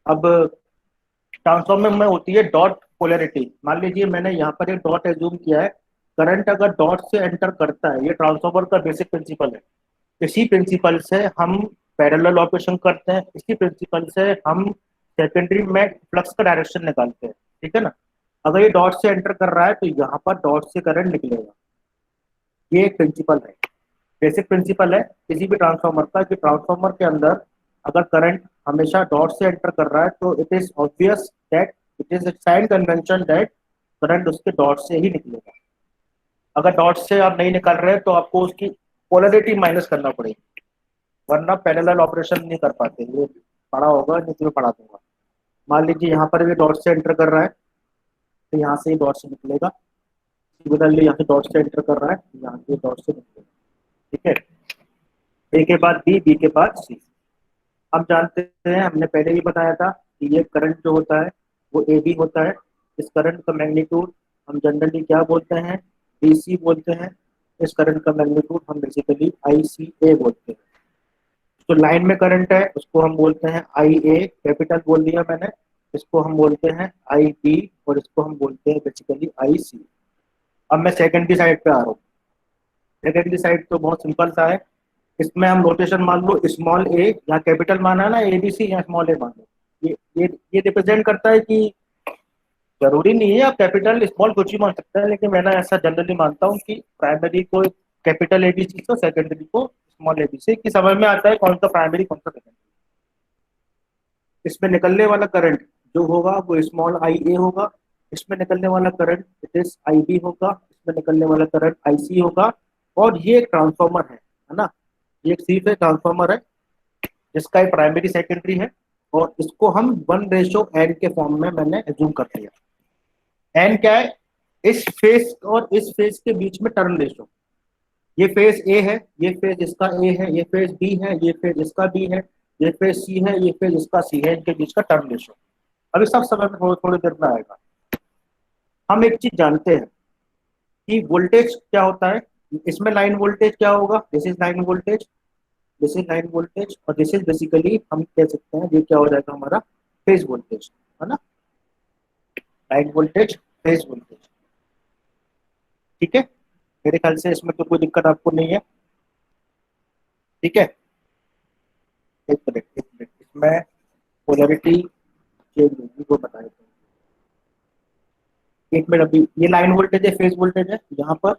अब ट्रांसफॉर्मर में होती है डॉट पोलैरिटी। मान लीजिए मैंने यहाँ पर एक डॉट एज्यूम किया है, करंट अगर डॉट से एंटर करता है, ये ट्रांसफॉर्मर का बेसिक प्रिंसिपल है। इसी प्रिंसिपल से हम पैरेलल ऑपरेशन करते हैं, इसी प्रिंसिपल से हम सेकेंडरी में फ्लक्स का डायरेक्शन निकालते हैं। ठीक है ना, अगर ये डॉट से एंटर कर रहा है तो यहाँ पर डॉट से करंट निकलेगा। ये एक प्रिंसिपल है, बेसिक प्रिंसिपल है किसी भी ट्रांसफॉर्मर का, कि ट्रांसफॉर्मर के अंदर अगर करंट हमेशा डॉट से एंटर कर रहा है तो it is obvious that, it is sine convention that current उसके डॉट से ही निकलेगा। अगर डॉट से आप नहीं निकाल रहे तो आपको उसकी पोलैरिटी माइनस करना पड़ेगी, वरना पैरेलल ऑपरेशन नहीं कर पाते। ये पढ़ा होगा, नहीं तो मैं पढ़ा दूंगा। मान लीजिए यहाँ पर भी डॉट से एंटर कर रहा है तो यहाँ से ही डॉट से निकलेगा, सिमिलरली यहाँ से डॉट से एंटर कर रहा है, यहाँ से डॉट से निकलेगा। ठीक है, ए के बाद बी, बी के बाद सी। हम जानते हैं, हमने पहले भी बताया था कि ये करंट जो होता है वो ए बी होता है। इस करंट का मैग्नीट्यूड हम जनरली क्या बोलते हैं, डीसी बोलते हैं। इस करंट का मैग्नीट्यूड हम बेसिकली आई सी ए बोलते हैं। तो लाइन में करंट है उसको हम बोलते हैं आई ए, कैपिटल बोल दिया मैंने। इसको हम बोलते हैं आई बी और इसको हम बोलते हैं बेसिकली आई सी। अब मैं सेकेंडरी साइड पे आ रहा हूँ। सेकेंडरी साइड तो बहुत सिंपल सा है, इसमें हम रोटेशन मान लो स्मॉल ए, यहाँ कैपिटल माना है ना ए बी सी, यहाँ स्मॉल ए मान लो। ये रिप्रेजेंट करता है कि जरूरी नहीं है आप कैपिटल स्मॉल कुछ ही मान सकते हैं, लेकिन मैंने ऐसा जनरली मानता हूँ कि प्राइमरी को कैपिटल ए बी सी को, सेकेंडरी को स्मॉल ए बी सी, कि समझ में आता है कौन सा प्राइमरी कौन सा सेकेंडरी। इसमें निकलने वाला करंट जो होगा वो स्मॉल आई ए होगा, इसमें निकलने वाला current it is I B होगा, इसमें निकलने वाला करंट आई सी होगा। और ये एक ट्रांसफॉर्मर है ना, ये एक सिर्फ एक ट्रांसफॉर्मर है जिसका एक प्राइमरी सेकेंडरी है, और इसको हम 1:n के फॉर्म में मैंने एज्यूम कर लिया। एन क्या है, इस फेज और इस फेज के बीच में टर्न रेशो। ये फेज ए है, ये फेज इसका ए है, ये फेज बी है, ये फेज इसका बी है, ये फेज सी है, ये फेज इसका सी है, इनके बीच का टर्न रेशो। अभी सब समय में थोड़ी देर में आएगा। हम एक चीज जानते हैं कि वोल्टेज क्या होता है, इसमें लाइन वोल्टेज क्या होगा, this is line voltage, this is line voltage, और दिस इज बेसिकली हम कह सकते हैं ये क्या हो जाएगा हमारा फेज वोल्टेज, है ना, लाइन वोल्टेज फेज वोल्टेज। ठीक है, मेरे ख्याल से इसमें तो कोई दिक्कत आपको नहीं है। ठीक है, एक मिनट इसमें पोलैरिटी चेंज होगी वो बता देते हैं। एक मिनट, अभी ये लाइन वोल्टेज है, फेज वोल्टेज है, यहाँ पर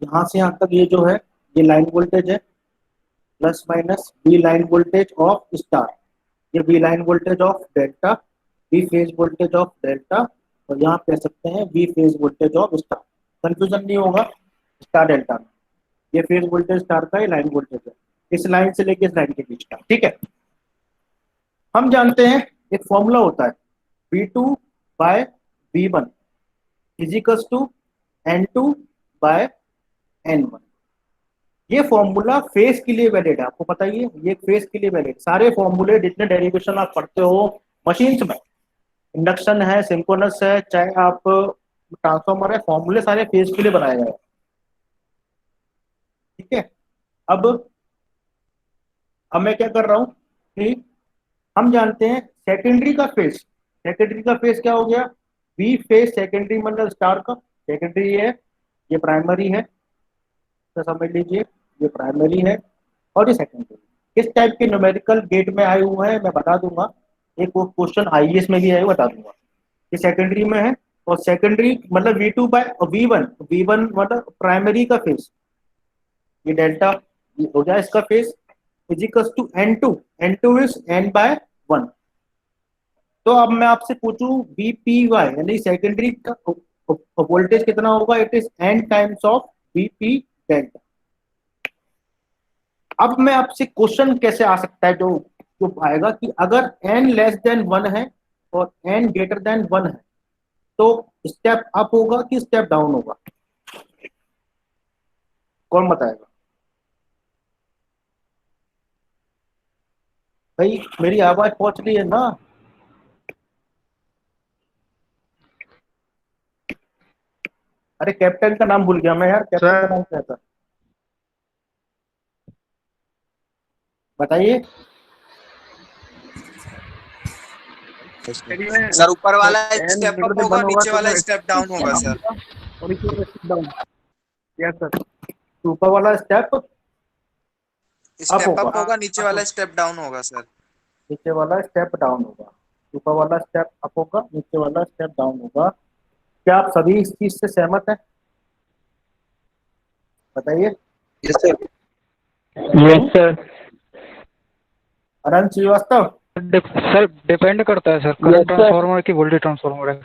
यहाँ से यहाँ तक ये जो है ये लाइन वोल्टेज है, plus minus B line voltage of star, ये B line voltage of delta, B phase voltage of delta, और यहाँ कह सकते हैं B phase voltage of star. Confusion नहीं होगा स्टार डेल्टा में, ये फेज वोल्टेज स्टार का, ये लाइन वोल्टेज है इस लाइन से लेके इस लाइन के बीच का। ठीक है, हम जानते हैं एक फॉर्मूला होता है V2 bye V1 इजिकल्स to N2 bye N1। ये फॉर्मूला फेज के लिए वैलिड है, आपको पता ही है, ये फेज के लिए वैलिड। सारे फॉर्मूले जितने डेरिवेशन आप पढ़ते हो मशीन्स में, इंडक्शन है, सिंक्रोनस है, चाहे आप ट्रांसफॉर्मर है, फॉर्मूले सारे फेज के लिए बनाए गए। ठीक है, अब मैं क्या कर रहा हूं कि हम जानते हैं सेकेंडरी का फेज, सेकेंडरी का फेज क्या हो गया, बी फेज सेकेंडरी मतलब स्टार का, सेकेंडरी है, ये प्राइमरी है, तो समझ लीजिए ये प्राइमरी है और ये सेकेंडरी। किस टाइप के न्यूमेरिकल गेट में आए हुए हैं मैं बता दूंगा, एक वो क्वेश्चन आईएएस में भी आए बता दूंगा। ये सेकेंडरी में है, और सेकेंडरी मतलब V2 बाय V1, V1 मतलब प्राइमरी का फेज, ये डेल्टा हो गया इसका phase, equals to N2, N2 is N by 1, तो अब मैं आपसे पूछूं बीपीवाई यानी सेकेंडरी का वोल्टेज कितना होगा, it is an times of BP delta. अब मैं आपसे क्वेश्चन कैसे आ सकता है जो जो आएगा कि अगर n लेस देन 1 है और n ग्रेटर देन 1 है तो स्टेप अप होगा कि स्टेप डाउन होगा, कौन बताएगा? भाई मेरी आवाज पहुंच रही है ना? अरे कैप्टन का नाम भूल गया मैं यार, कैप्टन का सर नाम क्या था बताइए। सर ऊपर वाला n step greater up than होगा, 1 नीचे तो वाला वो स्टेप डाउन होगा सर। और नीचे वाला step down। Yes sir. ऊपर वाला स्टेप अप स्टेप होगा, अप होगा, नीचे वाला स्टेप डाउन होगा सर। नीचे वाला स्टेप डाउन होगा। ऊपर वाला स्टेप अप होगा, नीचे वाला स्टेप डाउन होगा। क्या आप सभी इस चीज से सहमत हैं? बताइए। Yes, sir. Yes sir. Anant Shrivastava. Sir depend करता है सर, करंट ट्रांसफार्मर की वोल्टेज ट्रांसफार्मर है।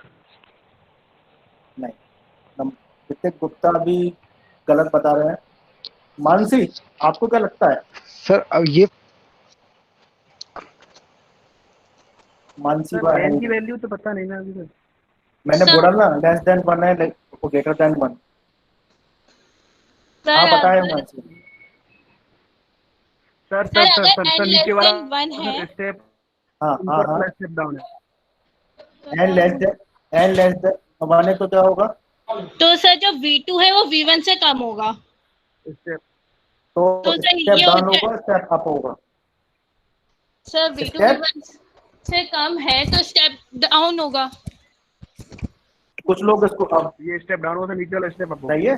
नहीं, ऋतिक गुप्ता अभी गलत बता रहे हैं। मानसी आपको क्या लगता है? सर अब ये मानसी सर n की वैल्यू तो पता नहीं ना अभी तक। मैंने बोला ना लेस देन 1 है ग्रेटर देन 1। हाँ बताए Mansi. Sir sir, sir sir अगर सर n सर नीचे less वाला than 1 है स्टेप हाँ हाँ ऊपर हाँ, वाला स्टेप डाउन है। एन लेस देन माने तो क्या होगा? तो सर जो V2 है वो V1 से कम होगा। स्टेप तो तो सर स्टेप ये डाउन होता है होगा, स्टेप अप होगा। सर V2 स्टेप V1 से कम है तो स्टेप डाउन होगा। कुछ लोग इसको अब ये स्टेप डाउन होगा, नीचे वाला स्टेप अप होगा। बताइए,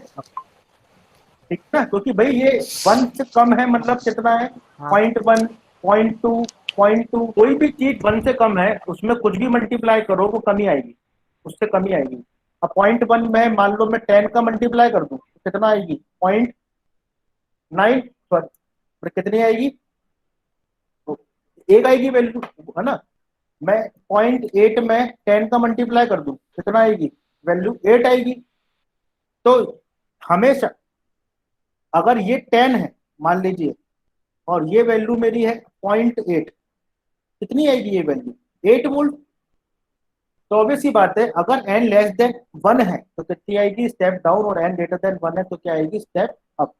ठीक ना? क्योंकि भाई ये 1 से कम है मतलब कितना है? हाँ। 0.1 0.2 0.2, कोई भी चीज 1 से कम है उसमें कुछ भी मल्टीप्लाई करो वो कमी आएगी, उससे कमी आएगी। अब 0.1 में मान लो मैं 10 का मल्टीप्लाई कर दूं तो कितना आएगी? 0.9, सॉरी कितनी आएगी? तो एक आएगी वैल्यू, है ना? मैं 0.8 में 10 का मल्टीप्लाई कर दूं कितना आएगी वैल्यू? 8 आएगी। तो हमेशा अगर ये 10 है मान लीजिए और ये वैल्यू मेरी है 0.8, कितनी आएगी ये वैल्यू? 8 वोल्ट। तो ऑब्वियस सी बात है अगर n लेस देन 1 है तो कितनी आएगी? स्टेप डाउन, और n ग्रेटर देन 1 है तो क्या आएगी? Step up.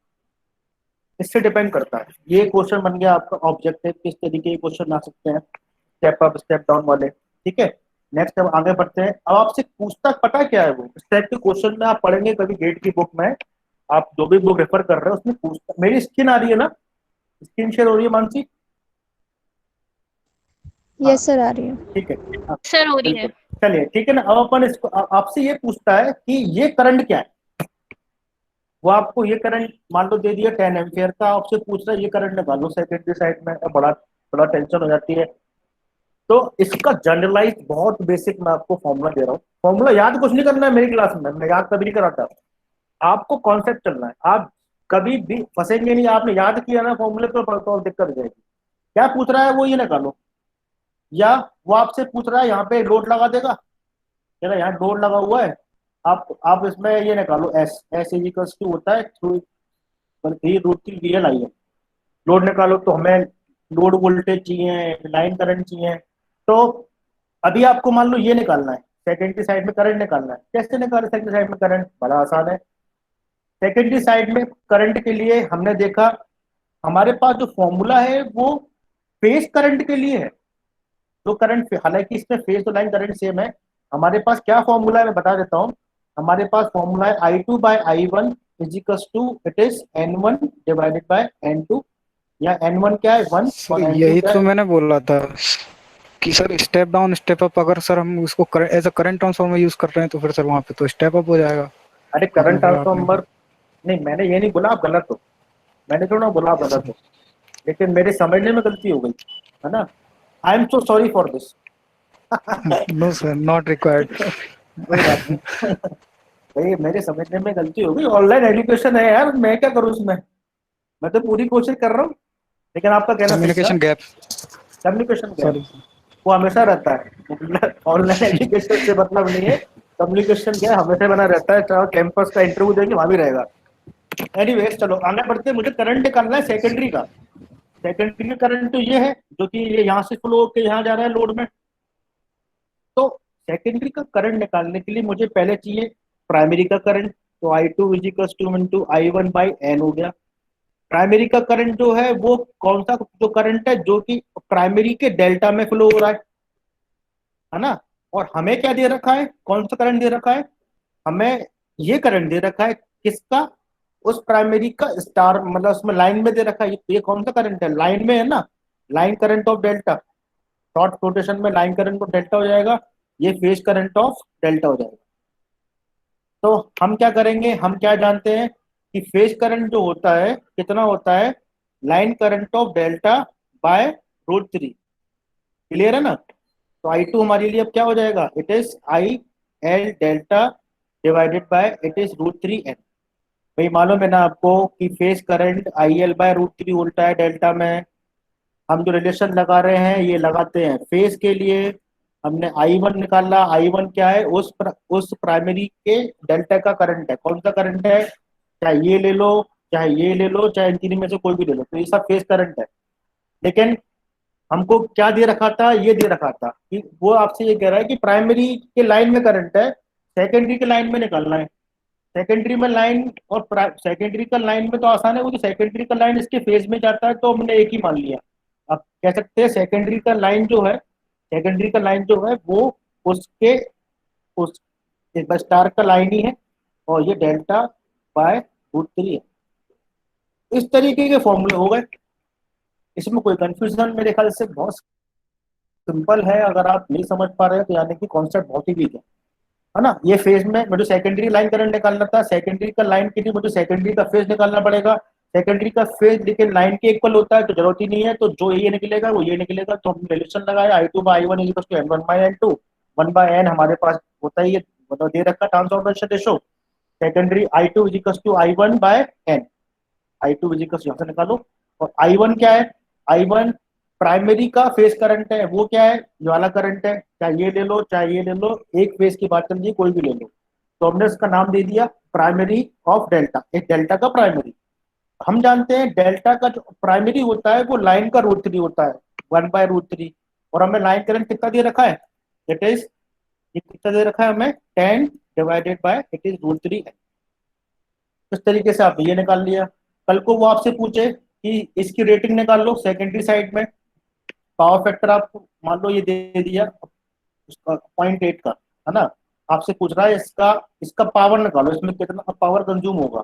इससे डिपेंड करता है। ये क्वेश्चन बन गया आपका ऑब्जेक्टिव, किस तरीके के क्वेश्चन आ सकते हैं स्टेप अप स्टेप डाउन वाले। ठीक है, नेक्स्ट अब आगे बढ़ते हैं। अब आपसे पूछता पता क्या है वो इस टाइप के क्वेश्चन में आप पढ़ेंगे कभी गेट की बुक में, आप जो भी बुक रेफर कर रहे हो उसमें पूछता। मेरी स्क्रीन आ रही है ना? स्क्रीन शेयर हो रही है मानसी? यस सर आ रही है। ठीक है, सर हो रही है। बिल्कुल। चलिए ठीक है ना। अब अपन इसको आपसे ये पूछता है कि ये करंट क्या है। वो आपको ये करंट मान लो दे दिया 10 एम्पियर का, आपसे पूछ रहा है ये करंट निकालो सेकेंडरी साइड में। बड़ा बड़ा टेंशन हो जाती है। तो इसका जनरलाइज बहुत बेसिक मैं आपको फॉर्मूला दे रहा हूँ। फॉर्मूला याद कुछ नहीं करना है मेरी क्लास में, मैं याद कभी नहीं कराता। आपको कॉन्सेप्ट चलना है, आप कभी भी फंसेंगे नहीं। आपने याद किया ना फॉर्मूले तो दिक्कत हो जाएगी। क्या पूछ रहा है वो ये निकालो, या वो आपसे पूछ रहा है यहाँ पे लोड लगा देगा, चलो यहाँ लोड लगा हुआ है, आप इसमें ये निकालो एस एस इजिकल्स टू होता है थ्रू 3 रियल आई है। लोड निकालो तो हमें लोड वोल्टेज चाहिए, लाइन करंट चाहिए। तो अभी आपको मान लो ये निकालना है, सेकेंडरी साइड में करंट निकालना है। कैसे निकाले सेकेंडरी साइड में करंट? बड़ा आसान है। सेकेंडरी साइड में करंट के लिए हमने देखा हमारे पास जो फॉर्मूला है वो फेज करंट के लिए है। जो करंट, हालांकि इसमें फेज तो लाइन करंट सेम है। हमारे पास क्या फॉर्मूला है मैं बता देता हूँ। हमारे पास फॉर्मूला है I2/I1 equals to it is N1 divided by N2, या N1 क्या है 1 और N2 यही क्या तो है? मैंने बोला था कि sir step down step up, अगर सर हम उसको as a current transformer use कर रहे हैं तो फिर सर वहाँ पे तो स्टेप अप हो जाएगा। अरे करंट ट्रांसफॉर्मर नहीं, मैंने ये नहीं बोला आप गलत हो, मैंने थोड़ा बोला आप गलत हो, लेकिन मेरे समझने में गलती हो गई है ना। I am so sorry for this. No sir, not required. कोई बात नहीं। भाई मेरे समझने में गलती हो गई। ऑनलाइन एजुकेशन है यार, मैं क्या करूँ उसमें, मैं तो पूरी कोशिश कर रहा हूँ। लेकिन आपका कहना सही था, communication gap. Communication gap. Sorry. वो हमेशा रहता है, ऑनलाइन एजुकेशन से मतलब नहीं है, कम्युनिकेशन क्या है हमेशा बना रहता है, चाहे कैंपस का इंटरव्यू देंगे वहां भी रहेगा। एनीवेज चलो आगे बढ़ते हैं, मुझे करंट निकालना है सेकेंडरी का। सेकेंडरी का करंट तो ये है जो कि ये यहाँ से फ्लो होकर यहाँ जा रहा है लोड में। तो सेकेंडरी का करंट निकालने के लिए मुझे पहले चाहिए प्राइमरी का करंट, तो I2 equals two into I1/N हो गया। प्राइमरी का करंट जो है वो कौन सा जो करंट है जो कि प्राइमरी के डेल्टा में फ्लो हो रहा है ना। और हमें क्या दे रखा है, कौन सा करंट दे रखा है, हमें ये करंट दे रखा है किसका, उस प्राइमरी का स्टार मतलब उसमें लाइन में दे रखा है। ये कौन सा करंट है, लाइन में है ना, line current of delta, short rotation में लाइन करंट ऑफ डेल्टा हो जाएगा, ये फेज करंट ऑफ डेल्टा हो जाएगा। तो हम क्या करेंगे, हम क्या जानते हैं कि फेज करंट जो होता है कितना होता है, line current of delta by √3। Clear है ना। तो I2 हमारे लिए अब क्या हो जाएगा, it is IL delta divided by it is √3N। भाई मालूम है ना आपको कि फेज करंट IL/√3 उल्टा है डेल्टा में। हम जो रिलेशन लगा रहे हैं ये लगाते हैं फेज के लिए। हमने I1 निकाला, I1 क्या है, उस प्राइमरी के डेल्टा का करंट है। कौन सा करंट है, चाहे ये ले लो चाहे ये ले लो चाहे इन तीन में से कोई भी ले लो, तो ये सब फेज करंट है। लेकिन हमको क्या दे रखा था, ये दे रखा था कि वो आपसे ये कह रहा है कि प्राइमरी के लाइन में करंट है, सेकेंडरी के लाइन में निकालना है। सेकेंडरी में लाइन और सेकेंडरी का लाइन में तो आसान है, वो सेकेंडरी का लाइन इसके फेज में जाता है तो हमने एक ही मान लिया। अब कह सकते हैं सेकेंडरी का लाइन जो है, सेकेंडरी का लाइन जो है वो उसके उस स्टार का लाइन ही है और ये डेल्टा बाय √3 है। इस तरीके के फॉर्मूले हो गए, इसमें कोई कंफ्यूजन मेरे ख्याल से बहुत सिंपल है। अगर आप नहीं समझ पा रहे हो तो यानी कि कॉन्सेप्ट बहुत ही वीक है ना। ये फेज में मुझे सेकेंडरी लाइन करंट निकालना था, सेकेंडरी का लाइन के लिए मुझे सेकेंडरी का फेज निकालना पड़ेगा। सेकेंडरी का फेज लेकिन लाइन के इक्वल होता है तो जरूरत ही नहीं है, तो जो ये निकलेगा वो ये निकलेगा। तो हमने रिलेशन लगाया I2/I1 equal to N1/N2। 1/N हमारे पास होता है ये मतलब दे रखा transformation ratio. Secondary I2 equal to I1/N, I2 equal यहाँ से निकालो। और I1 क्या है, I1 प्राइमरी का फेज करंट है, वो क्या है, ये वाला करंट है, चाहे ये ले लो चाहे ये ले लो, एक फेज की बात चल रही है कोई भी ले लो। तो हमने इसका नाम दे दिया प्राइमरी ऑफ डेल्टा, एक डेल्टा का प्राइमरी। हम जानते हैं डेल्टा का जो प्राइमरी होता है वो लाइन का √3 होता है, 1/√3। और हमें लाइन करंट कितना दे रखा है, इट इज, ये कितना दे रखा है हमें, 10 डिवाइडेड बाय इट इज √3। इस तरीके से आपने ये निकाल लिया। कल को वो आपसे पूछे कि इसकी रेटिंग निकाल लो सेकेंडरी साइड में, पावर फैक्टर आपको मान लो ये दे दिया उसका 0.8 का, है ना। आपसे पूछ रहा है इसका पावर निकालो, इसमें कितना पावर कंज्यूम होगा।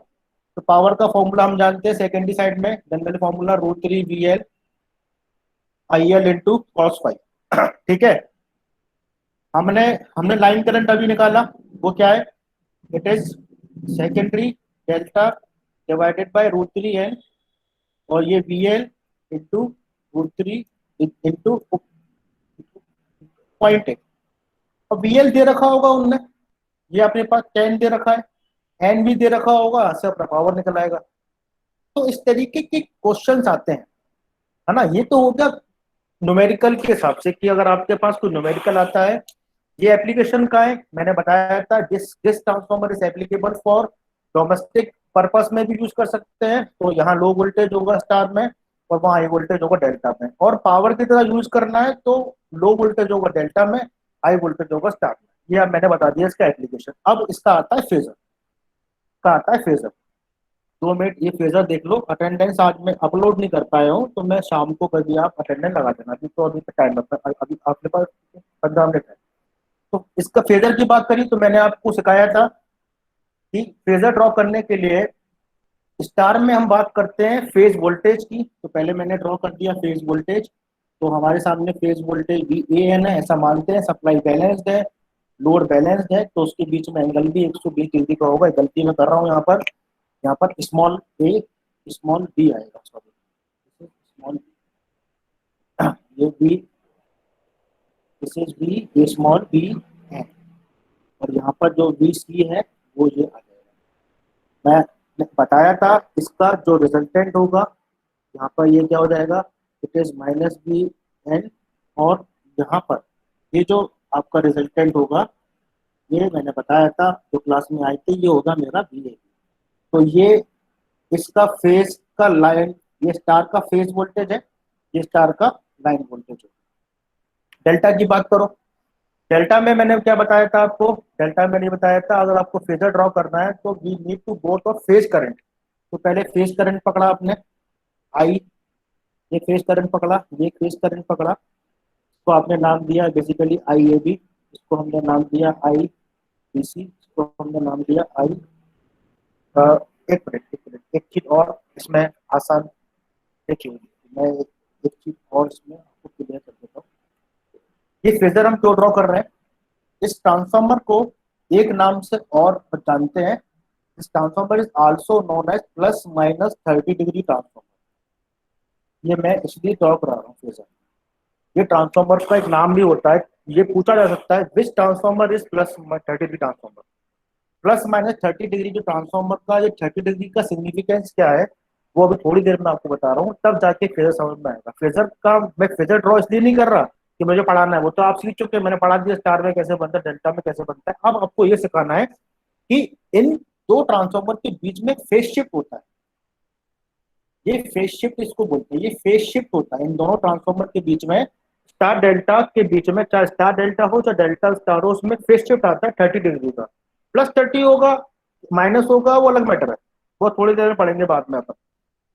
तो पावर का फॉर्मूला हम जानते हैं सेकेंडरी साइड में, general formula √3 VL IL into cos⁵। ठीक है, हमने लाइन करंट अभी निकाला, वो क्या है, it is secondary delta divided by √3N और ये VL इंटू √3 इंटू 0.8। और VL दे रखा होगा उनने, ये अपने पास 10 दे रखा है, N भी दे रखा होगा, से अपना पावर निकल आएगा। तो इस तरीके के क्वेश्चंस आते हैं, है ना। ये तो हो गया न्यूमेरिकल के हिसाब से कि अगर आपके पास कोई न्यूमेरिकल आता है। ये एप्लीकेशन का है, मैंने बताया था this transformer is applicable for domestic purpose में भी यूज कर सकते हैं। तो यहाँ लो वोल्टेज होगा स्टार में और वहाँ हाई वोल्टेज होगा डेल्टा में, और पावर की तरह यूज करना है तो लो वोल्टेज होगा डेल्टा में, हाई वोल्टेज होगा स्टार में। ये अब मैंने बता दिया इसका एप्लीकेशन। अब इसका आता है फेजर, का आता है फेजर। 2 मिनट ये फेजर देख लो। अटेंडेंस आज मैं अपलोड नहीं कर पाया हूँ तो मैं शाम को कभी आप अटेंडेंस लगा देना, अभी तो अभी टाइम लगता है, अभी आपके पास 15 मिनट है। तो इसका फेजर की बात करी तो मैंने आपको सिखाया था कि फेजर ड्रॉ करने के लिए स्टार में हम बात करते हैं फेज वोल्टेज की। तो पहले मैंने ड्रॉ कर दिया फेज वोल्टेज। तो हमारे सामने फेज वोल्टेज VAN है, ऐसा मानते हैं। सप्लाई बैलेंस्ड है, लोड बैलेंस्ड है, तो उसके बीच में एंगल भी 120 डिग्री का होगा। गलती मैं कर रहा हूँ यहाँ पर स्मॉल a स्मॉल b आएगा, सॉरी स्मॉल ये b, दिस इज b, ये स्मॉल b है, और यहाँ पर जो VC है वो ये आ जाएगा। मैं बताया था इसका जो रिजल्टेंट होगा यहाँ पर ये क्या हो जाएगा, इट इज -BN और यहाँ पर ये जो आपका रिजल्टेंट होगा, ये मैंने बताया था जो क्लास में आए थे, ये होगा मेरा वी। तो ये इसका फेज का लाइन, ये स्टार का फेज वोल्टेज है, ये स्टार का लाइन वोल्टेज है। डेल्टा की बात करो, डेल्टा में मैंने क्या बताया था आपको, डेल्टा में नहीं बताया था, अगर आपको फेजर ड्रॉ करना है तो we need to go to phase current. तो पहले फेज करंट पकड़ा आपने आई, ये फेज करंट पकड़ा, ये फेज करंट पकड़ा, इसको आपने नाम दिया बेसिकली आई ए बी, इसको हमने नाम दिया आई बी सी, इसको हमने नाम दिया आई। एक चीज और इसमें आसान, देखिए मैं एक चीज और इसमें आपको क्लियर कर देता हूँ। ये फेजर हम क्यों ड्रॉ कर रहे हैं, इस ट्रांसफार्मर को एक नाम से और जानते हैं, इस transformer is also known as plus minus 30 degree transformer. ये मैं इसलिए ड्रॉ करा रहा हूँ फेजर। ये ट्रांसफार्मर का एक नाम भी होता है, ये पूछा जा सकता है which transformer is plus 30 degree transformer. Plus minus 30 degree जो ट्रांसफार्मर का, ये 30 डिग्री का सिग्निफिकेंस क्या है वो अभी थोड़ी देर में आपको बता रहा हूँ, तब जाके फेजर समझ में आएगा। फेजर का मैं फेजर ड्रॉ इसलिए नहीं कर रहा कि मुझे पढ़ाना है, वो तो आप सीख चुके हैं, मैंने पढ़ा दिया स्टार में कैसे बनता है, डेल्टा में कैसे बनता है। अब आपको ये सिखाना है कि इन दो ट्रांसफार्मर के बीच में फेज शिफ्ट होता है, ये फेज शिफ्ट इसको बोलते हैं, ये फेज शिफ्ट होता है इन दोनों ट्रांसफार्मर के बीच में, स्टार डेल्टा के बीच में, चाहे स्टार डेल्टा हो चाहे डेल्टा स्टार हो, उसमें फेज शिफ्ट आता है 30 डिग्री का। प्लस 30 होगा माइनस होगा वो अलग मैटर है, वो थोड़ी देर में पढ़ेंगे बाद में अपन,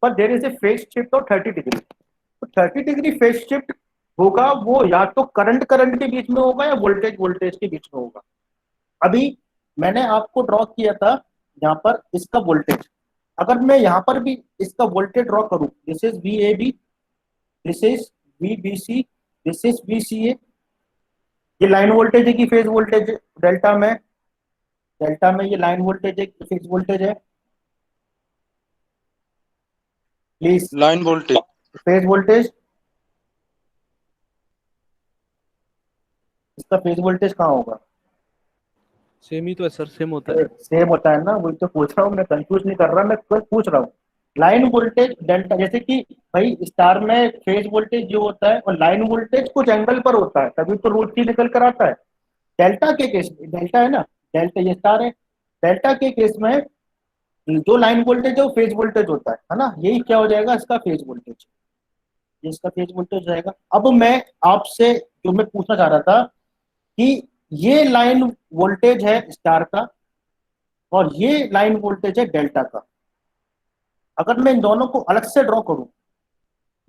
पर there is a phase shift of 30 degree. तो 30 डिग्री फेज शिफ्ट होगा, वो या तो करंट करंट के बीच में होगा या वोल्टेज वोल्टेज के बीच में होगा। अभी मैंने आपको ड्रॉ किया था यहाँ पर इसका वोल्टेज, अगर मैं यहाँ पर भी इसका वोल्टेज ड्रॉ करूं, this is V A B, this is V B C, this is V C A, ये लाइन वोल्टेज है कि फेज वोल्टेज डेल्टा में, डेल्टा में ये लाइन वोल्टेज है कि फेज वोल्टेज है, please line voltage. Phase voltage, इसका फेज वोल्टेज कहाँ होगा, सेम ही तो है सर, सेम होता है। सेम होता है ना, वही तो पूछ रहा हूँ, मैं कंफ्यूज नहीं कर रहा, मैं कुछ पूछ रहा हूँ। लाइन वोल्टेज डेल्टा, जैसे कि भाई स्टार में फेज वोल्टेज जो होता है और लाइन वोल्टेज कुछ एंगल पर होता है, तभी तो रूट थ्री निकल कर आता है। डेल्टा के केस में, डेल्टा है ना, डेल्टा ये स्टार है, डेल्टा के केस में जो लाइन वोल्टेज है वो फेज वोल्टेज होता है ना, यही क्या हो जाएगा इसका फेज वोल्टेज, ये इसका फेज वोल्टेज रहेगा। अब मैं आपसे जो मैं पूछना चाह रहा था कि ये लाइन वोल्टेज है स्टार का और ये लाइन वोल्टेज है डेल्टा का, अगर मैं इन दोनों को अलग से ड्रॉ करूं,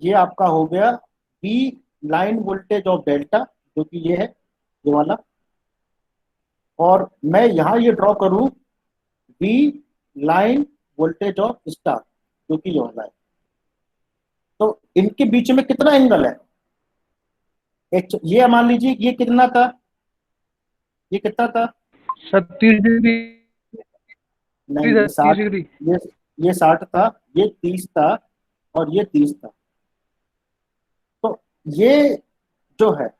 ये आपका हो गया B line voltage of delta जो कि ये है ये वाला, और मैं यहां ये ड्रॉ करूं B line voltage of star जो कि ये वाला है, तो इनके बीच में कितना एंगल है, ये मान लीजिए ये कितना था, ये कितना था सर 30 डिग्री, नहीं, ये 60, डिग्री। ये 60 था, ये 30 था और ये 30 था। तो ये जो है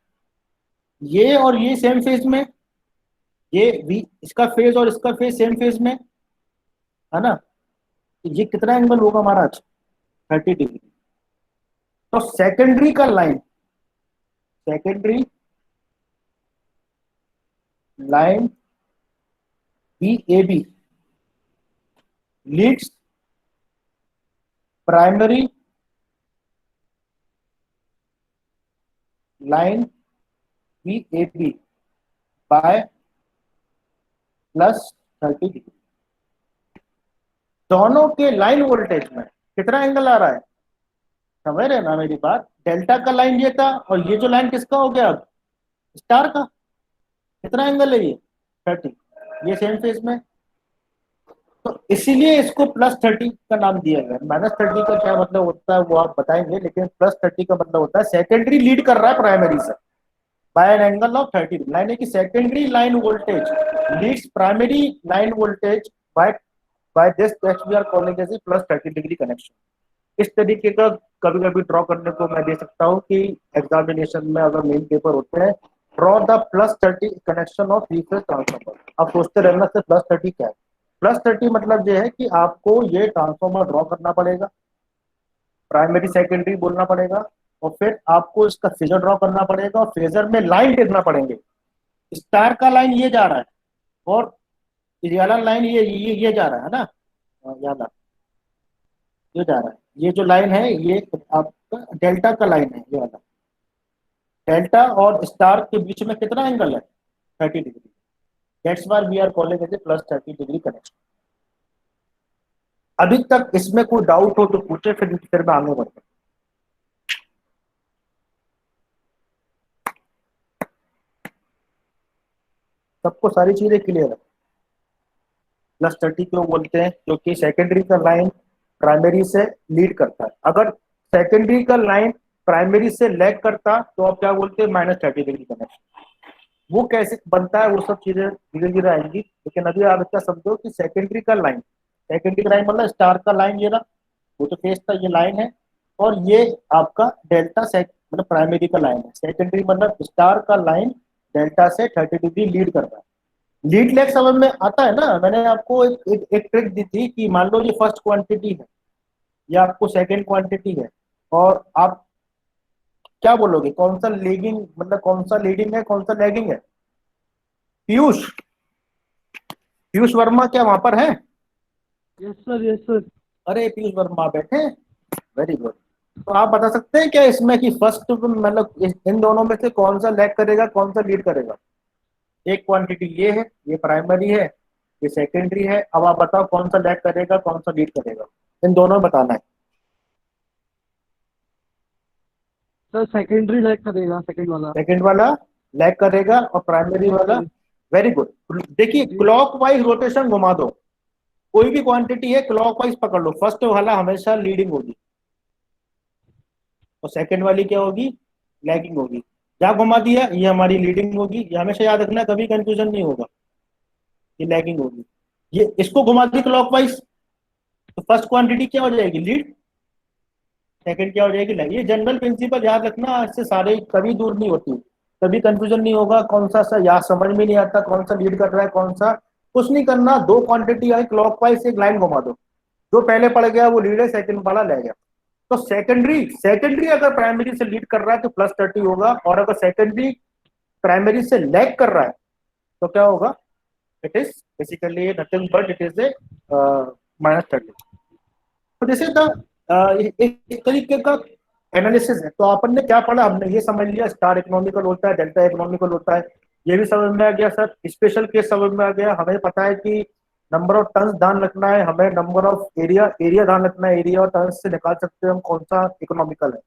ये और ये सेम फेज में, ये भी इसका फेज और इसका फेज सेम फेज में है ना, तो ये कितना एंगल होगा हमारा, 30 डिग्री। तो सेकेंडरी का line, secondary line B A B leads primary line B A B by plus 30 degree. दोनों के लाइन वोल्टेज में कितना एंगल आ रहा है, समझ रहे ना मेरी बात, डेल्टा का लाइन ये था और ये जो लाइन किसका हो गया अब, स्टार का, कितना एंगल है ये 30, ये सेम फेज में, तो इसीलिए इसको प्लस 30 का नाम दिया गया। माइनस 30 का क्या मतलब होता है वो आप बताएंगे, लेकिन प्लस 30 का मतलब होता है सेकेंडरी लीड कर रहा है प्राइमरी से by an angle of 30 degree, यानी कि secondary line voltage leads primary line voltage by this that we are calling as a plus 30 degree connection. इस तरीके का कभी कभी ड्रॉ करने को मैं दे सकता हूँ कि एग्जामिनेशन में अगर मेन पेपर होते हैं, draw the plus 30 connection of three phase transformer. आप सोचते रहना से प्लस 30 क्या है, प्लस 30 मतलब ये है कि आपको ये ट्रांसफार्मर ड्रॉ करना पड़ेगा, प्राइमरी सेकेंडरी बोलना पड़ेगा और फिर आपको इसका फेजर ड्रॉ करना पड़ेगा और फेजर में लाइन देखना पड़ेंगे। स्टार का लाइन ये जा रहा है और ये वाला लाइन ये जा रहा है ना, ये वाला ये जा रहा है। ये जो लाइन है ये आपका डेल्टा का लाइन है, ये वाला डेल्टा और स्टार के बीच में कितना एंगल है, 30 degree. That's why we are calling it plus 30 degree connection. अभी तक इसमें कोई डाउट हो तो पूछे, फिर मैं आगे बढ़ता हूं। सबको सारी चीजें क्लियर है। प्लस 30 क्यों बोलते हैं, क्योंकि सेकेंडरी का लाइन प्राइमरी से लीड करता है। अगर सेकेंडरी का लाइन प्राइमरी से लैग करता तो आप क्या बोलते हैं, -30 डिग्री कनेक्शन। वो कैसे बनता है वो सब चीजें धीरे धीरे आएंगी, लेकिन अभी आप इतना समझो कि सेकेंडरी का लाइन, सेकेंडरी का लाइन मतलब स्टार का लाइन, ये ना वो तो फेस था, ये लाइन है, और ये आपका डेल्टा मतलब प्राइमरी का लाइन है। सेकेंडरी मतलब स्टार का लाइन डेल्टा से 30 डिग्री लीड कर रहा है। लीड लैग समझ में आता है ना। मैंने आपको एक ट्रिक दी थी कि मान लो ये फर्स्ट क्वांटिटी है, ये आपको सेकेंड क्वांटिटी है, और आप क्या बोलोगे कौन सा लीडिंग, मतलब कौन सा लीडिंग है कौन सा लैगिंग है? पीयूष, पीयूष वर्मा क्या वहां पर है? Yes sir, yes sir. अरे पीयूष वर्मा बैठे, वेरी गुड। तो आप बता सकते हैं क्या इसमें कि फर्स्ट मतलब इन दोनों में से कौन सा लैग करेगा कौन सा लीड करेगा? एक क्वांटिटी ये है, ये प्राइमरी है, ये सेकेंडरी है। अब आप बताओ कौन सा लैग करेगा कौन सा लीड करेगा, इन दोनों में बताना है। सर सेकेंडरी लैग करेगा, सेकंड वाला। सेकेंड वाला लैग करेगा और प्राइमरी वाला, वेरी गुड। देखिए क्लॉकवाइज रोटेशन घुमा दो, कोई भी क्वांटिटी है क्लॉकवाइज पकड़ लो, फर्स्ट वाला हमेशा लीडिंग होगी और सेकेंड वाली क्या होगी, लैगिंग होगी। क्या घुमा दिया, ये हमारी लीडिंग होगी, ये हमेशा याद रखना, कभी कंफ्यूजन नहीं होगा, ये लैगिंग होगी। ये इसको घुमा दी क्लॉकवाइज तो फर्स्ट क्वांटिटी क्या हो जाएगी, लीड, सेकंड क्या हो जाएगी, लैग। ये जनरल प्रिंसिपल याद रखना, इससे सारे कभी दूर नहीं होती, कभी कंफ्यूजन नहीं होगा। कौन सा याद समझ में नहीं आता कौन सा लीड कर रहा है कौन सा, कुछ नहीं करना। दो क्वांटिटी आई क्लॉकवाइज, एक लाइन घुमा दो, जो पहले पड़ गया वो लीड है, सेकंड वाला ले गया। तो सेकेंडरी अगर प्राइमरी से लीड कर रहा है तो +30 होगा, और अगर सेकेंडरी प्राइमरी से लैग कर रहा है तो क्या होगा, it is basically nothing but it is a -30। तो जैसे एक तरीके का एनालिसिस है। तो अपन ने क्या पढ़ा, हमने ये समझ लिया स्टार इकोनॉमिकल होता है, डेल्टा इकोनॉमिकल होता है, ये भी समझ में आ गया सर। स्पेशल केस समझ में आ गया, हमें पता है कि नंबर ऑफ टन्स ध्यान रखना है, हमें नंबर ऑफ एरिया ध्यान रखना है, एरिया और टन्स से निकाल सकते हैं हम कौन सा इकोनॉमिकल है।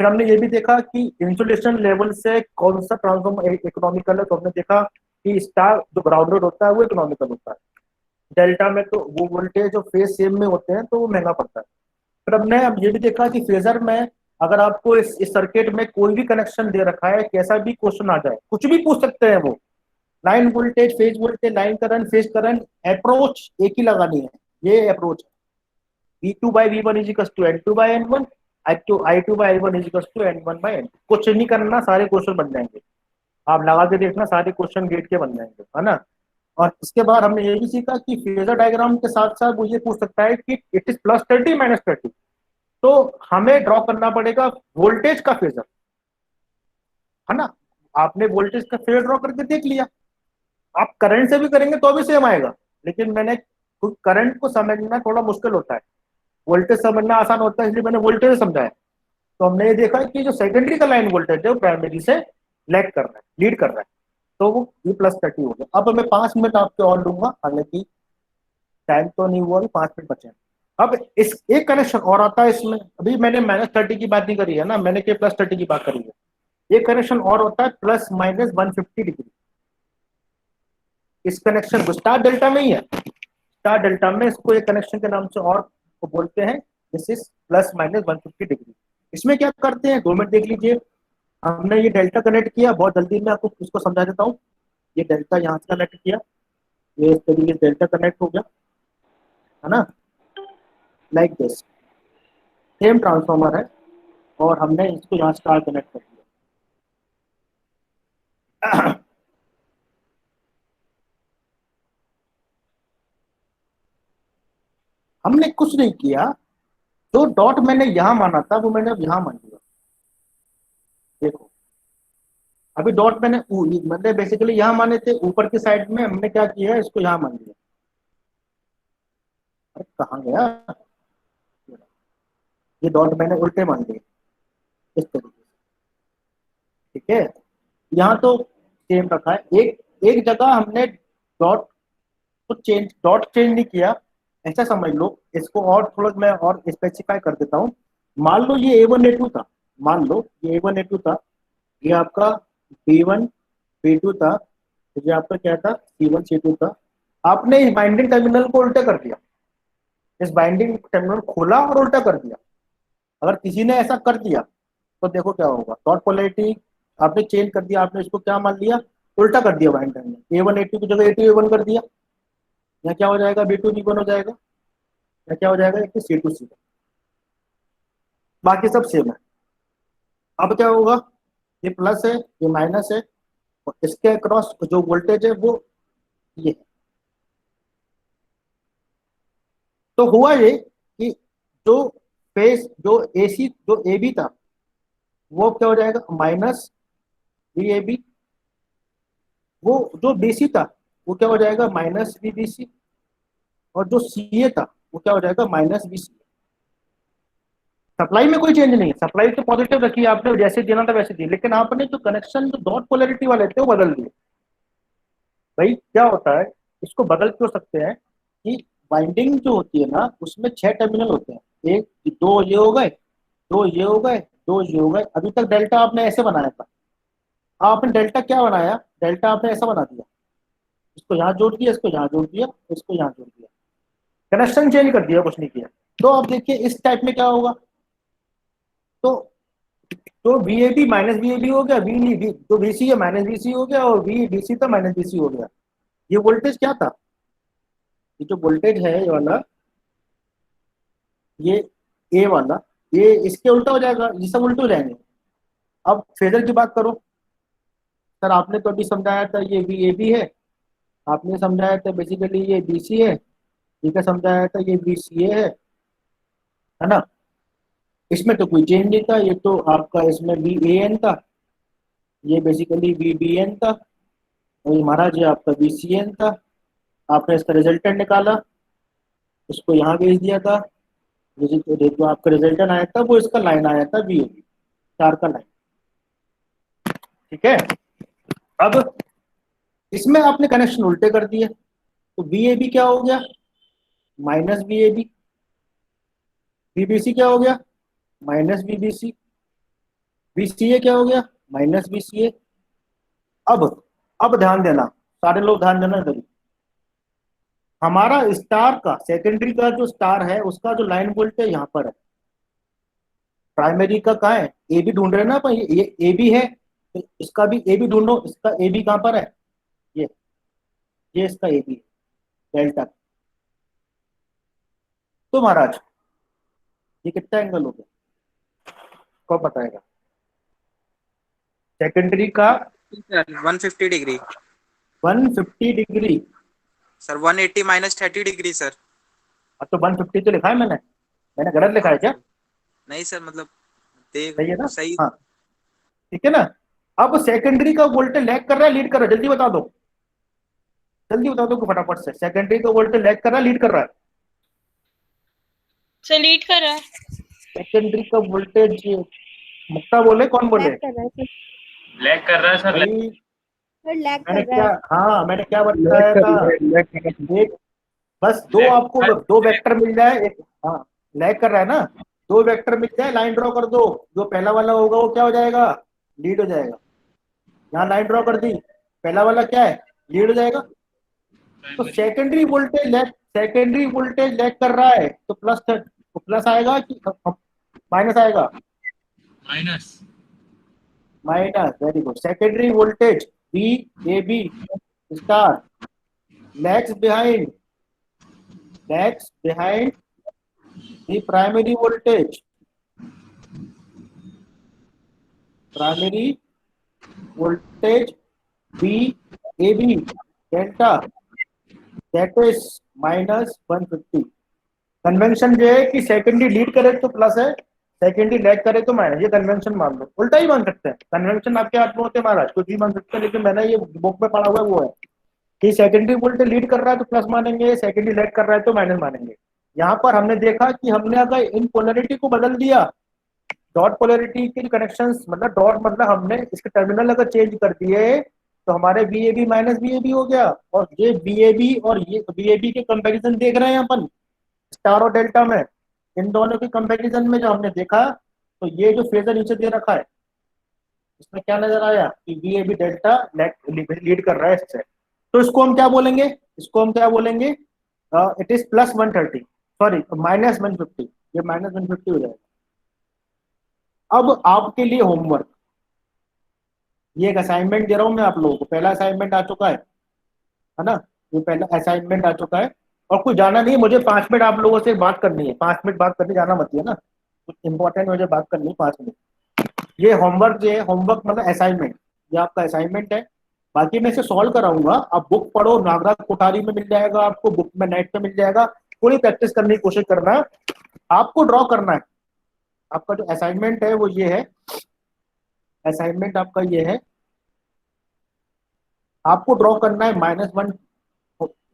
फिर हमने ये भी देखा कि इंसुलेशन लेवल से कौन सा ट्रांसफॉर्मर इकोनॉमिकल है, तो हमने देखा कि स्टार जो ग्राउंड रोड होता है वो इकोनॉमिकल होता है, डेल्टा में तो वो वोल्टेज जो फेज सेम में होते हैं तो वो महंगा पड़ता है। फिर हमने अब ये भी देखा कि फेजर में अगर आपको इस सर्किट में कोई भी कनेक्शन दे रखा है, कैसा भी क्वेश्चन आ जाए, कुछ भी पूछ सकते हैं वो, line voltage, phase voltage, line current, phase current, approach एक ही लगानी है, ये अप्रोच है। V2/V1 = N2/N1, I2/I1 = N1/N2। कुछ नहीं करना, सारे क्वेश्चन बन जाएंगे, आप लगा के देखना, सारे क्वेश्चन गेट के बन जाएंगे, है ना। और इसके बाद हमने ये भी सीखा कि फेजर डायग्राम के साथ साथ वो ये पूछ सकता है कि इट इज +30 -30, तो हमें ड्रॉ करना पड़ेगा वोल्टेज का फेजर, है ना। आपने वोल्टेज का फेजर ड्रॉ करके देख लिया, आप करंट से भी करेंगे तो भी सेम आएगा, लेकिन मैंने करंट को समझना थोड़ा मुश्किल होता है, वोल्टेज समझना आसान होता है, इसलिए मैंने वोल्टेज समझाया। तो हमने ये देखा कि जो सेकेंडरी का लाइन वोल्टेज है वो प्राइमरी से लैग कर रहा है, लीड कर रहा है, तो वो ये +30 हो गया। अब मैं 5 मिनट आपके और लूंगा, हालांकि टाइम तो नहीं हुआ, अभी 5 मिनट बचे हैं। अब इस एक कनेक्शन और आता है इसमें, अभी मैंने -30 की बात नहीं करी है ना, मैंने के +30 की बात करी है। एक कनेक्शन और होता है ±150 डिग्री। इस कनेक्शन को स्टार डेल्टा में ही है, स्टार डेल्टा में इसको एक कनेक्शन के नाम से और को बोलते हैं, दिस इज ±150 डिग्री। इसमें क्या करते हैं, 2 मिनट देख लीजिए। हमने ये डेल्टा कनेक्ट किया, बहुत जल्दी में आपको इसको समझा देता हूँ। ये डेल्टा यहाँ से कनेक्ट किया, ये इस तरीके से डेल्टा कनेक्ट हो गया, है ना, लाइक दिस। सेम ट्रांसफॉर्मर है और हमने इसको यहाँ स्टार कनेक्ट कर दिया। हमने कुछ नहीं किया, जो डॉट मैंने यहां माना था वो मैंने अब यहां मान लिया। देखो अभी डॉट मैंने मतलब बेसिकली यहाँ माने थे, ऊपर की साइड में हमने क्या किया है, इसको यहाँ मान लिया। अरे कहाँ गया, ये डॉट मैंने उल्टे मान लिए इस तरीके से, ठीक है। यहाँ तो सेम रखा है, एक एक जगह हमने डॉट चेंज नहीं किया, ऐसा समझ लो इसको। और थोड़ा मैं और स्पेसिफाई कर देता हूँ। मान लो ये A1 A2 था, मान लो ये A1 A2 था, ये आपका B1 B2 था, तो ये आपका क्या था, C1 C2 था। आपने इस बाइंडिंग टर्मिनल को उल्टा कर दिया, इस बाइंडिंग टर्मिनल खोला और उल्टा कर दिया। अगर किसी ने ऐसा कर दिया तो देखो क्या होगा, डॉट पोलैरिटी आपने चेंज कर दिया, आपने इसको क्या मान लिया, उल्टा कर दिया बाइंडिंग टर्मिनल। A1 A2 की जगह A2 A1 कर दिया, या क्या हो जाएगा, B2 B1 हो जाएगा, या क्या हो जाएगा, C2 C1। बाकी सब सेम है। अब क्या होगा, ये प्लस है ये माइनस है, और इसके अक्रॉस जो वोल्टेज है वो ये है। तो हुआ ये कि जो फेस जो AC जो AB था वो क्या हो जाएगा, माइनस VAB। वो जो BC था वो क्या हो जाएगा, माइनस VBC। और जो CA था वो क्या हो जाएगा, माइनस BC। सप्लाई में कोई चेंज नहीं है, सप्लाई तो पॉजिटिव रखी है आपने, जैसे देना था वैसे दी, लेकिन आपने जो कनेक्शन जो डॉट पोलैरिटी वाले थे वो बदल दिए। भाई क्या होता है, इसको बदल क्यों सकते हैं कि बाइंडिंग जो होती है ना उसमें 6 टर्मिनल होते हैं, एक दो ये हो गए, दो ये हो गए, दो ये हो गए। अभी तक डेल्टा आपने ऐसे बनाया था, आपने डेल्टा क्या बनाया, डेल्टा आपने ऐसा बना दिया, इसको यहाँ जोड़ दिया, इसको यहाँ जोड़ दिया, इसको यहाँ जोड़ दिया, कनेक्शन चेंज कर दिया, कुछ नहीं किया। तो अब देखिए इस टाइप में क्या होगा, तो VAB माइनस VAB हो गया, जो VC है माइनस VC हो गया, और VBC था माइनस BC हो गया। ये वोल्टेज क्या था, ये जो वोल्टेज है ये वाला, ये A वाला, ये इसके उल्टा हो जाएगा, ये सब उल्टे हो जाएंगे। अब फेजर की बात करो, सर आपने तो अभी समझाया था ये VAB है, आपने समझाया था बेसिकली ये BC है, ठीक है, समझाया था ये VCA है ना। इसमें तो कोई चेंज नहीं था, ये तो आपका इसमें VAN था, ये बेसिकली VBN था, और ये महाराज ये आपका VCN था। आपने इसका रिजल्टेंट निकाला, इसको यहाँ भेज दिया था, जो आपका रिजल्टेंट आया था वो इसका लाइन आया था VAB, चार का लाइन, ठीक है। अब इसमें आपने कनेक्शन उल्टे कर दिए, तो VAB क्या हो गया, माइनस VAB, VBC क्या हो गया, माइनस VBC, VCA क्या हो गया, माइनस VCA। अब ध्यान देना, सारे लोग ध्यान देना जरूर। हमारा स्टार का सेकेंडरी का जो स्टार है उसका जो लाइन वोल्टेज यहाँ पर है, प्राइमरी का कहाँ है, AB ढूंढ रहे हैं ना अपन, ये AB है, तो इसका भी AB ढूंढो, इसका AB कहाँ पर है, ये इसका AB है, डेल्टा। तो महाराज ये कितना एंगल हो गया, कौन बताएगा, सेकेंडरी का 150 degree 150 degree sir, 180 minus 30 degree sir. अब तो 150 तो लिखा है मैंने गलत लिखा है क्या, नहीं सर, मतलब देख सही है ना, सही। हाँ ठीक है ना। अब सेकेंडरी का वोल्टेज लैग कर रहा है लीड कर रहा है, जल्दी बता दो, जल्दी बता दो फटाफट से, सेकेंडरी का वोल्टेज लैग कर रहा है लीड कर रहा है, सर लीड कर रहा है। सेकेंडरी का वोल्टेज, मुक्ता बोले कौन बोले, लैग कर रहा है सर, भाई लैग मैंने कर रहा क्या, है। हाँ मैंने क्या बताया था, एक बस दो आपको दो वेक्टर मिल जाए, एक हाँ लैग कर रहा है ना, दो वेक्टर मिल जाए, लाइन ड्रॉ कर दो, जो पहला वाला होगा वो क्या हो जाएगा, लीड हो जाएगा। यहाँ लाइन ड्रॉ कर दी, पहला वाला क्या है, लीड हो जाएगा। तो सेकेंडरी वोल्टेज लैग कर रहा है, तो प्लस आएगा कि माइनस आएगा, minus. Very good. Secondary voltage VAB star lags behind the primary voltage, VAB delta, that is minus 150। Convention जो है कि सेकेंडरी लीड करे तो प्लस है, सेकेंडरी लैग करे तो माइनस, ये कन्वेंशन मान लो, उल्टा ही मान सकते हैं, कन्वेंशन आपके हाथ में होते हैं महाराज, कुछ भी मान सकते हैं, लेकिन मैंने ये बुक में पढ़ा हुआ है वो है कि सेकेंडरी वोल्टेज लीड कर रहा है तो प्लस मानेंगे, सेकेंडरी लैग कर रहा है तो माइनस मानेंगे। यहाँ पर हमने देखा कि हमने अगर इन पोलैरिटी को बदल दिया, डॉट पोलैरिटी के कनेक्शन, मतलब डॉट मतलब हमने इसके टर्मिनल अगर चेंज कर दिए तो हमारे VAB माइनस VAB हो गया, और ये VAB और ये VAB के कंपैरिजन देख रहे हैं अपन स्टार और डेल्टा में, इन दोनों के कंपैरिजन में जो हमने देखा, तो ये जो फेजर नीचे दे रखा है इसमें क्या नजर आया कि VAB डेल्टा लीड कर रहा है इससे, तो इसको हम क्या बोलेंगे, इसको हम क्या बोलेंगे, it is plus 130, sorry minus 150, ये माइनस 150 हो जाएगा। अब आपके लिए होमवर्क, ये एक असाइनमेंट दे रहा हूं मैं आप लोगों को, पहला असाइनमेंट आ चुका है ना, ये पहला असाइनमेंट आ चुका है, और कुछ जाना नहीं है, मुझे 5 मिनट आप लोगों से बात करनी है, 5 मिनट बात करने जाना मत है ना, कुछ इंपॉर्टेंट मुझे बात करनी है 5 मिनट। ये होमवर्क जो है, होमवर्क मतलब असाइनमेंट, ये आपका असाइनमेंट है, बाकी मैं इसे सॉल्व कराऊंगा, आप बुक पढ़ो, नागराज कोठारी में मिल जाएगा आपको, बुक में नेट पे मिल जाएगा, थोड़ी प्रैक्टिस करने की कोशिश करना है, आपको ड्रॉ करना है। आपका जो असाइनमेंट है वो ये है, असाइनमेंट आपका ये है, आपको ड्रॉ करना है -1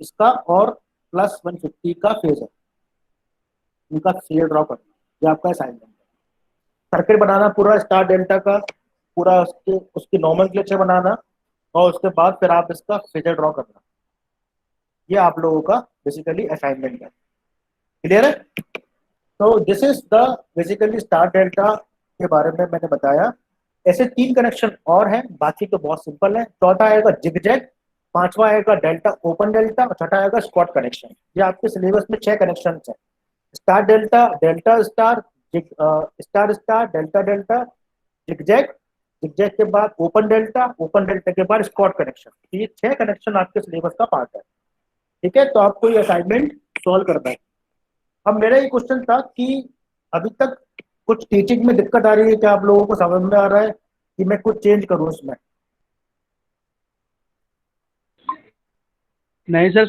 इसका और प्लस 150 का फेजर, इनका फेजर ड्रॉ करना, ये आपका असाइनमेंट है। सर्किट बनाना पूरा स्टार डेल्टा का, पूरा उसकी नॉमेनक्लेचर बनाना, और उसके बाद फिर आप इसका फेजर ड्रॉ करना, ये आप लोगों का बेसिकली असाइनमेंट है। क्लियर है? तो this is the basically star delta के बारे में मैंने बताया। ऐसे 3 कनेक्शन और हैं, बाकी तो बहुत सिंपल है। चौथा आएगा जिगजैग, पांचवा आएगा डेल्टा ओपन डेल्टा, और छठा आएगा स्क्वाड कनेक्शन। ये आपके सिलेबस में 6 कनेक्शन है, star delta, delta star, star star, delta delta, zigzag, zigzag के बाद ओपन डेल्टा, ओपन डेल्टा के बाद स्क्वाड कनेक्शन। तो ये 6 कनेक्शन आपके सिलेबस का पार्ट है। ठीक है, तो आपको ये असाइनमेंट सॉल्व करना है। अब मेरा ये क्वेश्चन था कि अभी तक कुछ टीचिंग में दिक्कत आ रही है क्या, आप लोगों को समझ में आ रहा है कि मैं कुछ चेंज करूं इसमें? नहीं सर,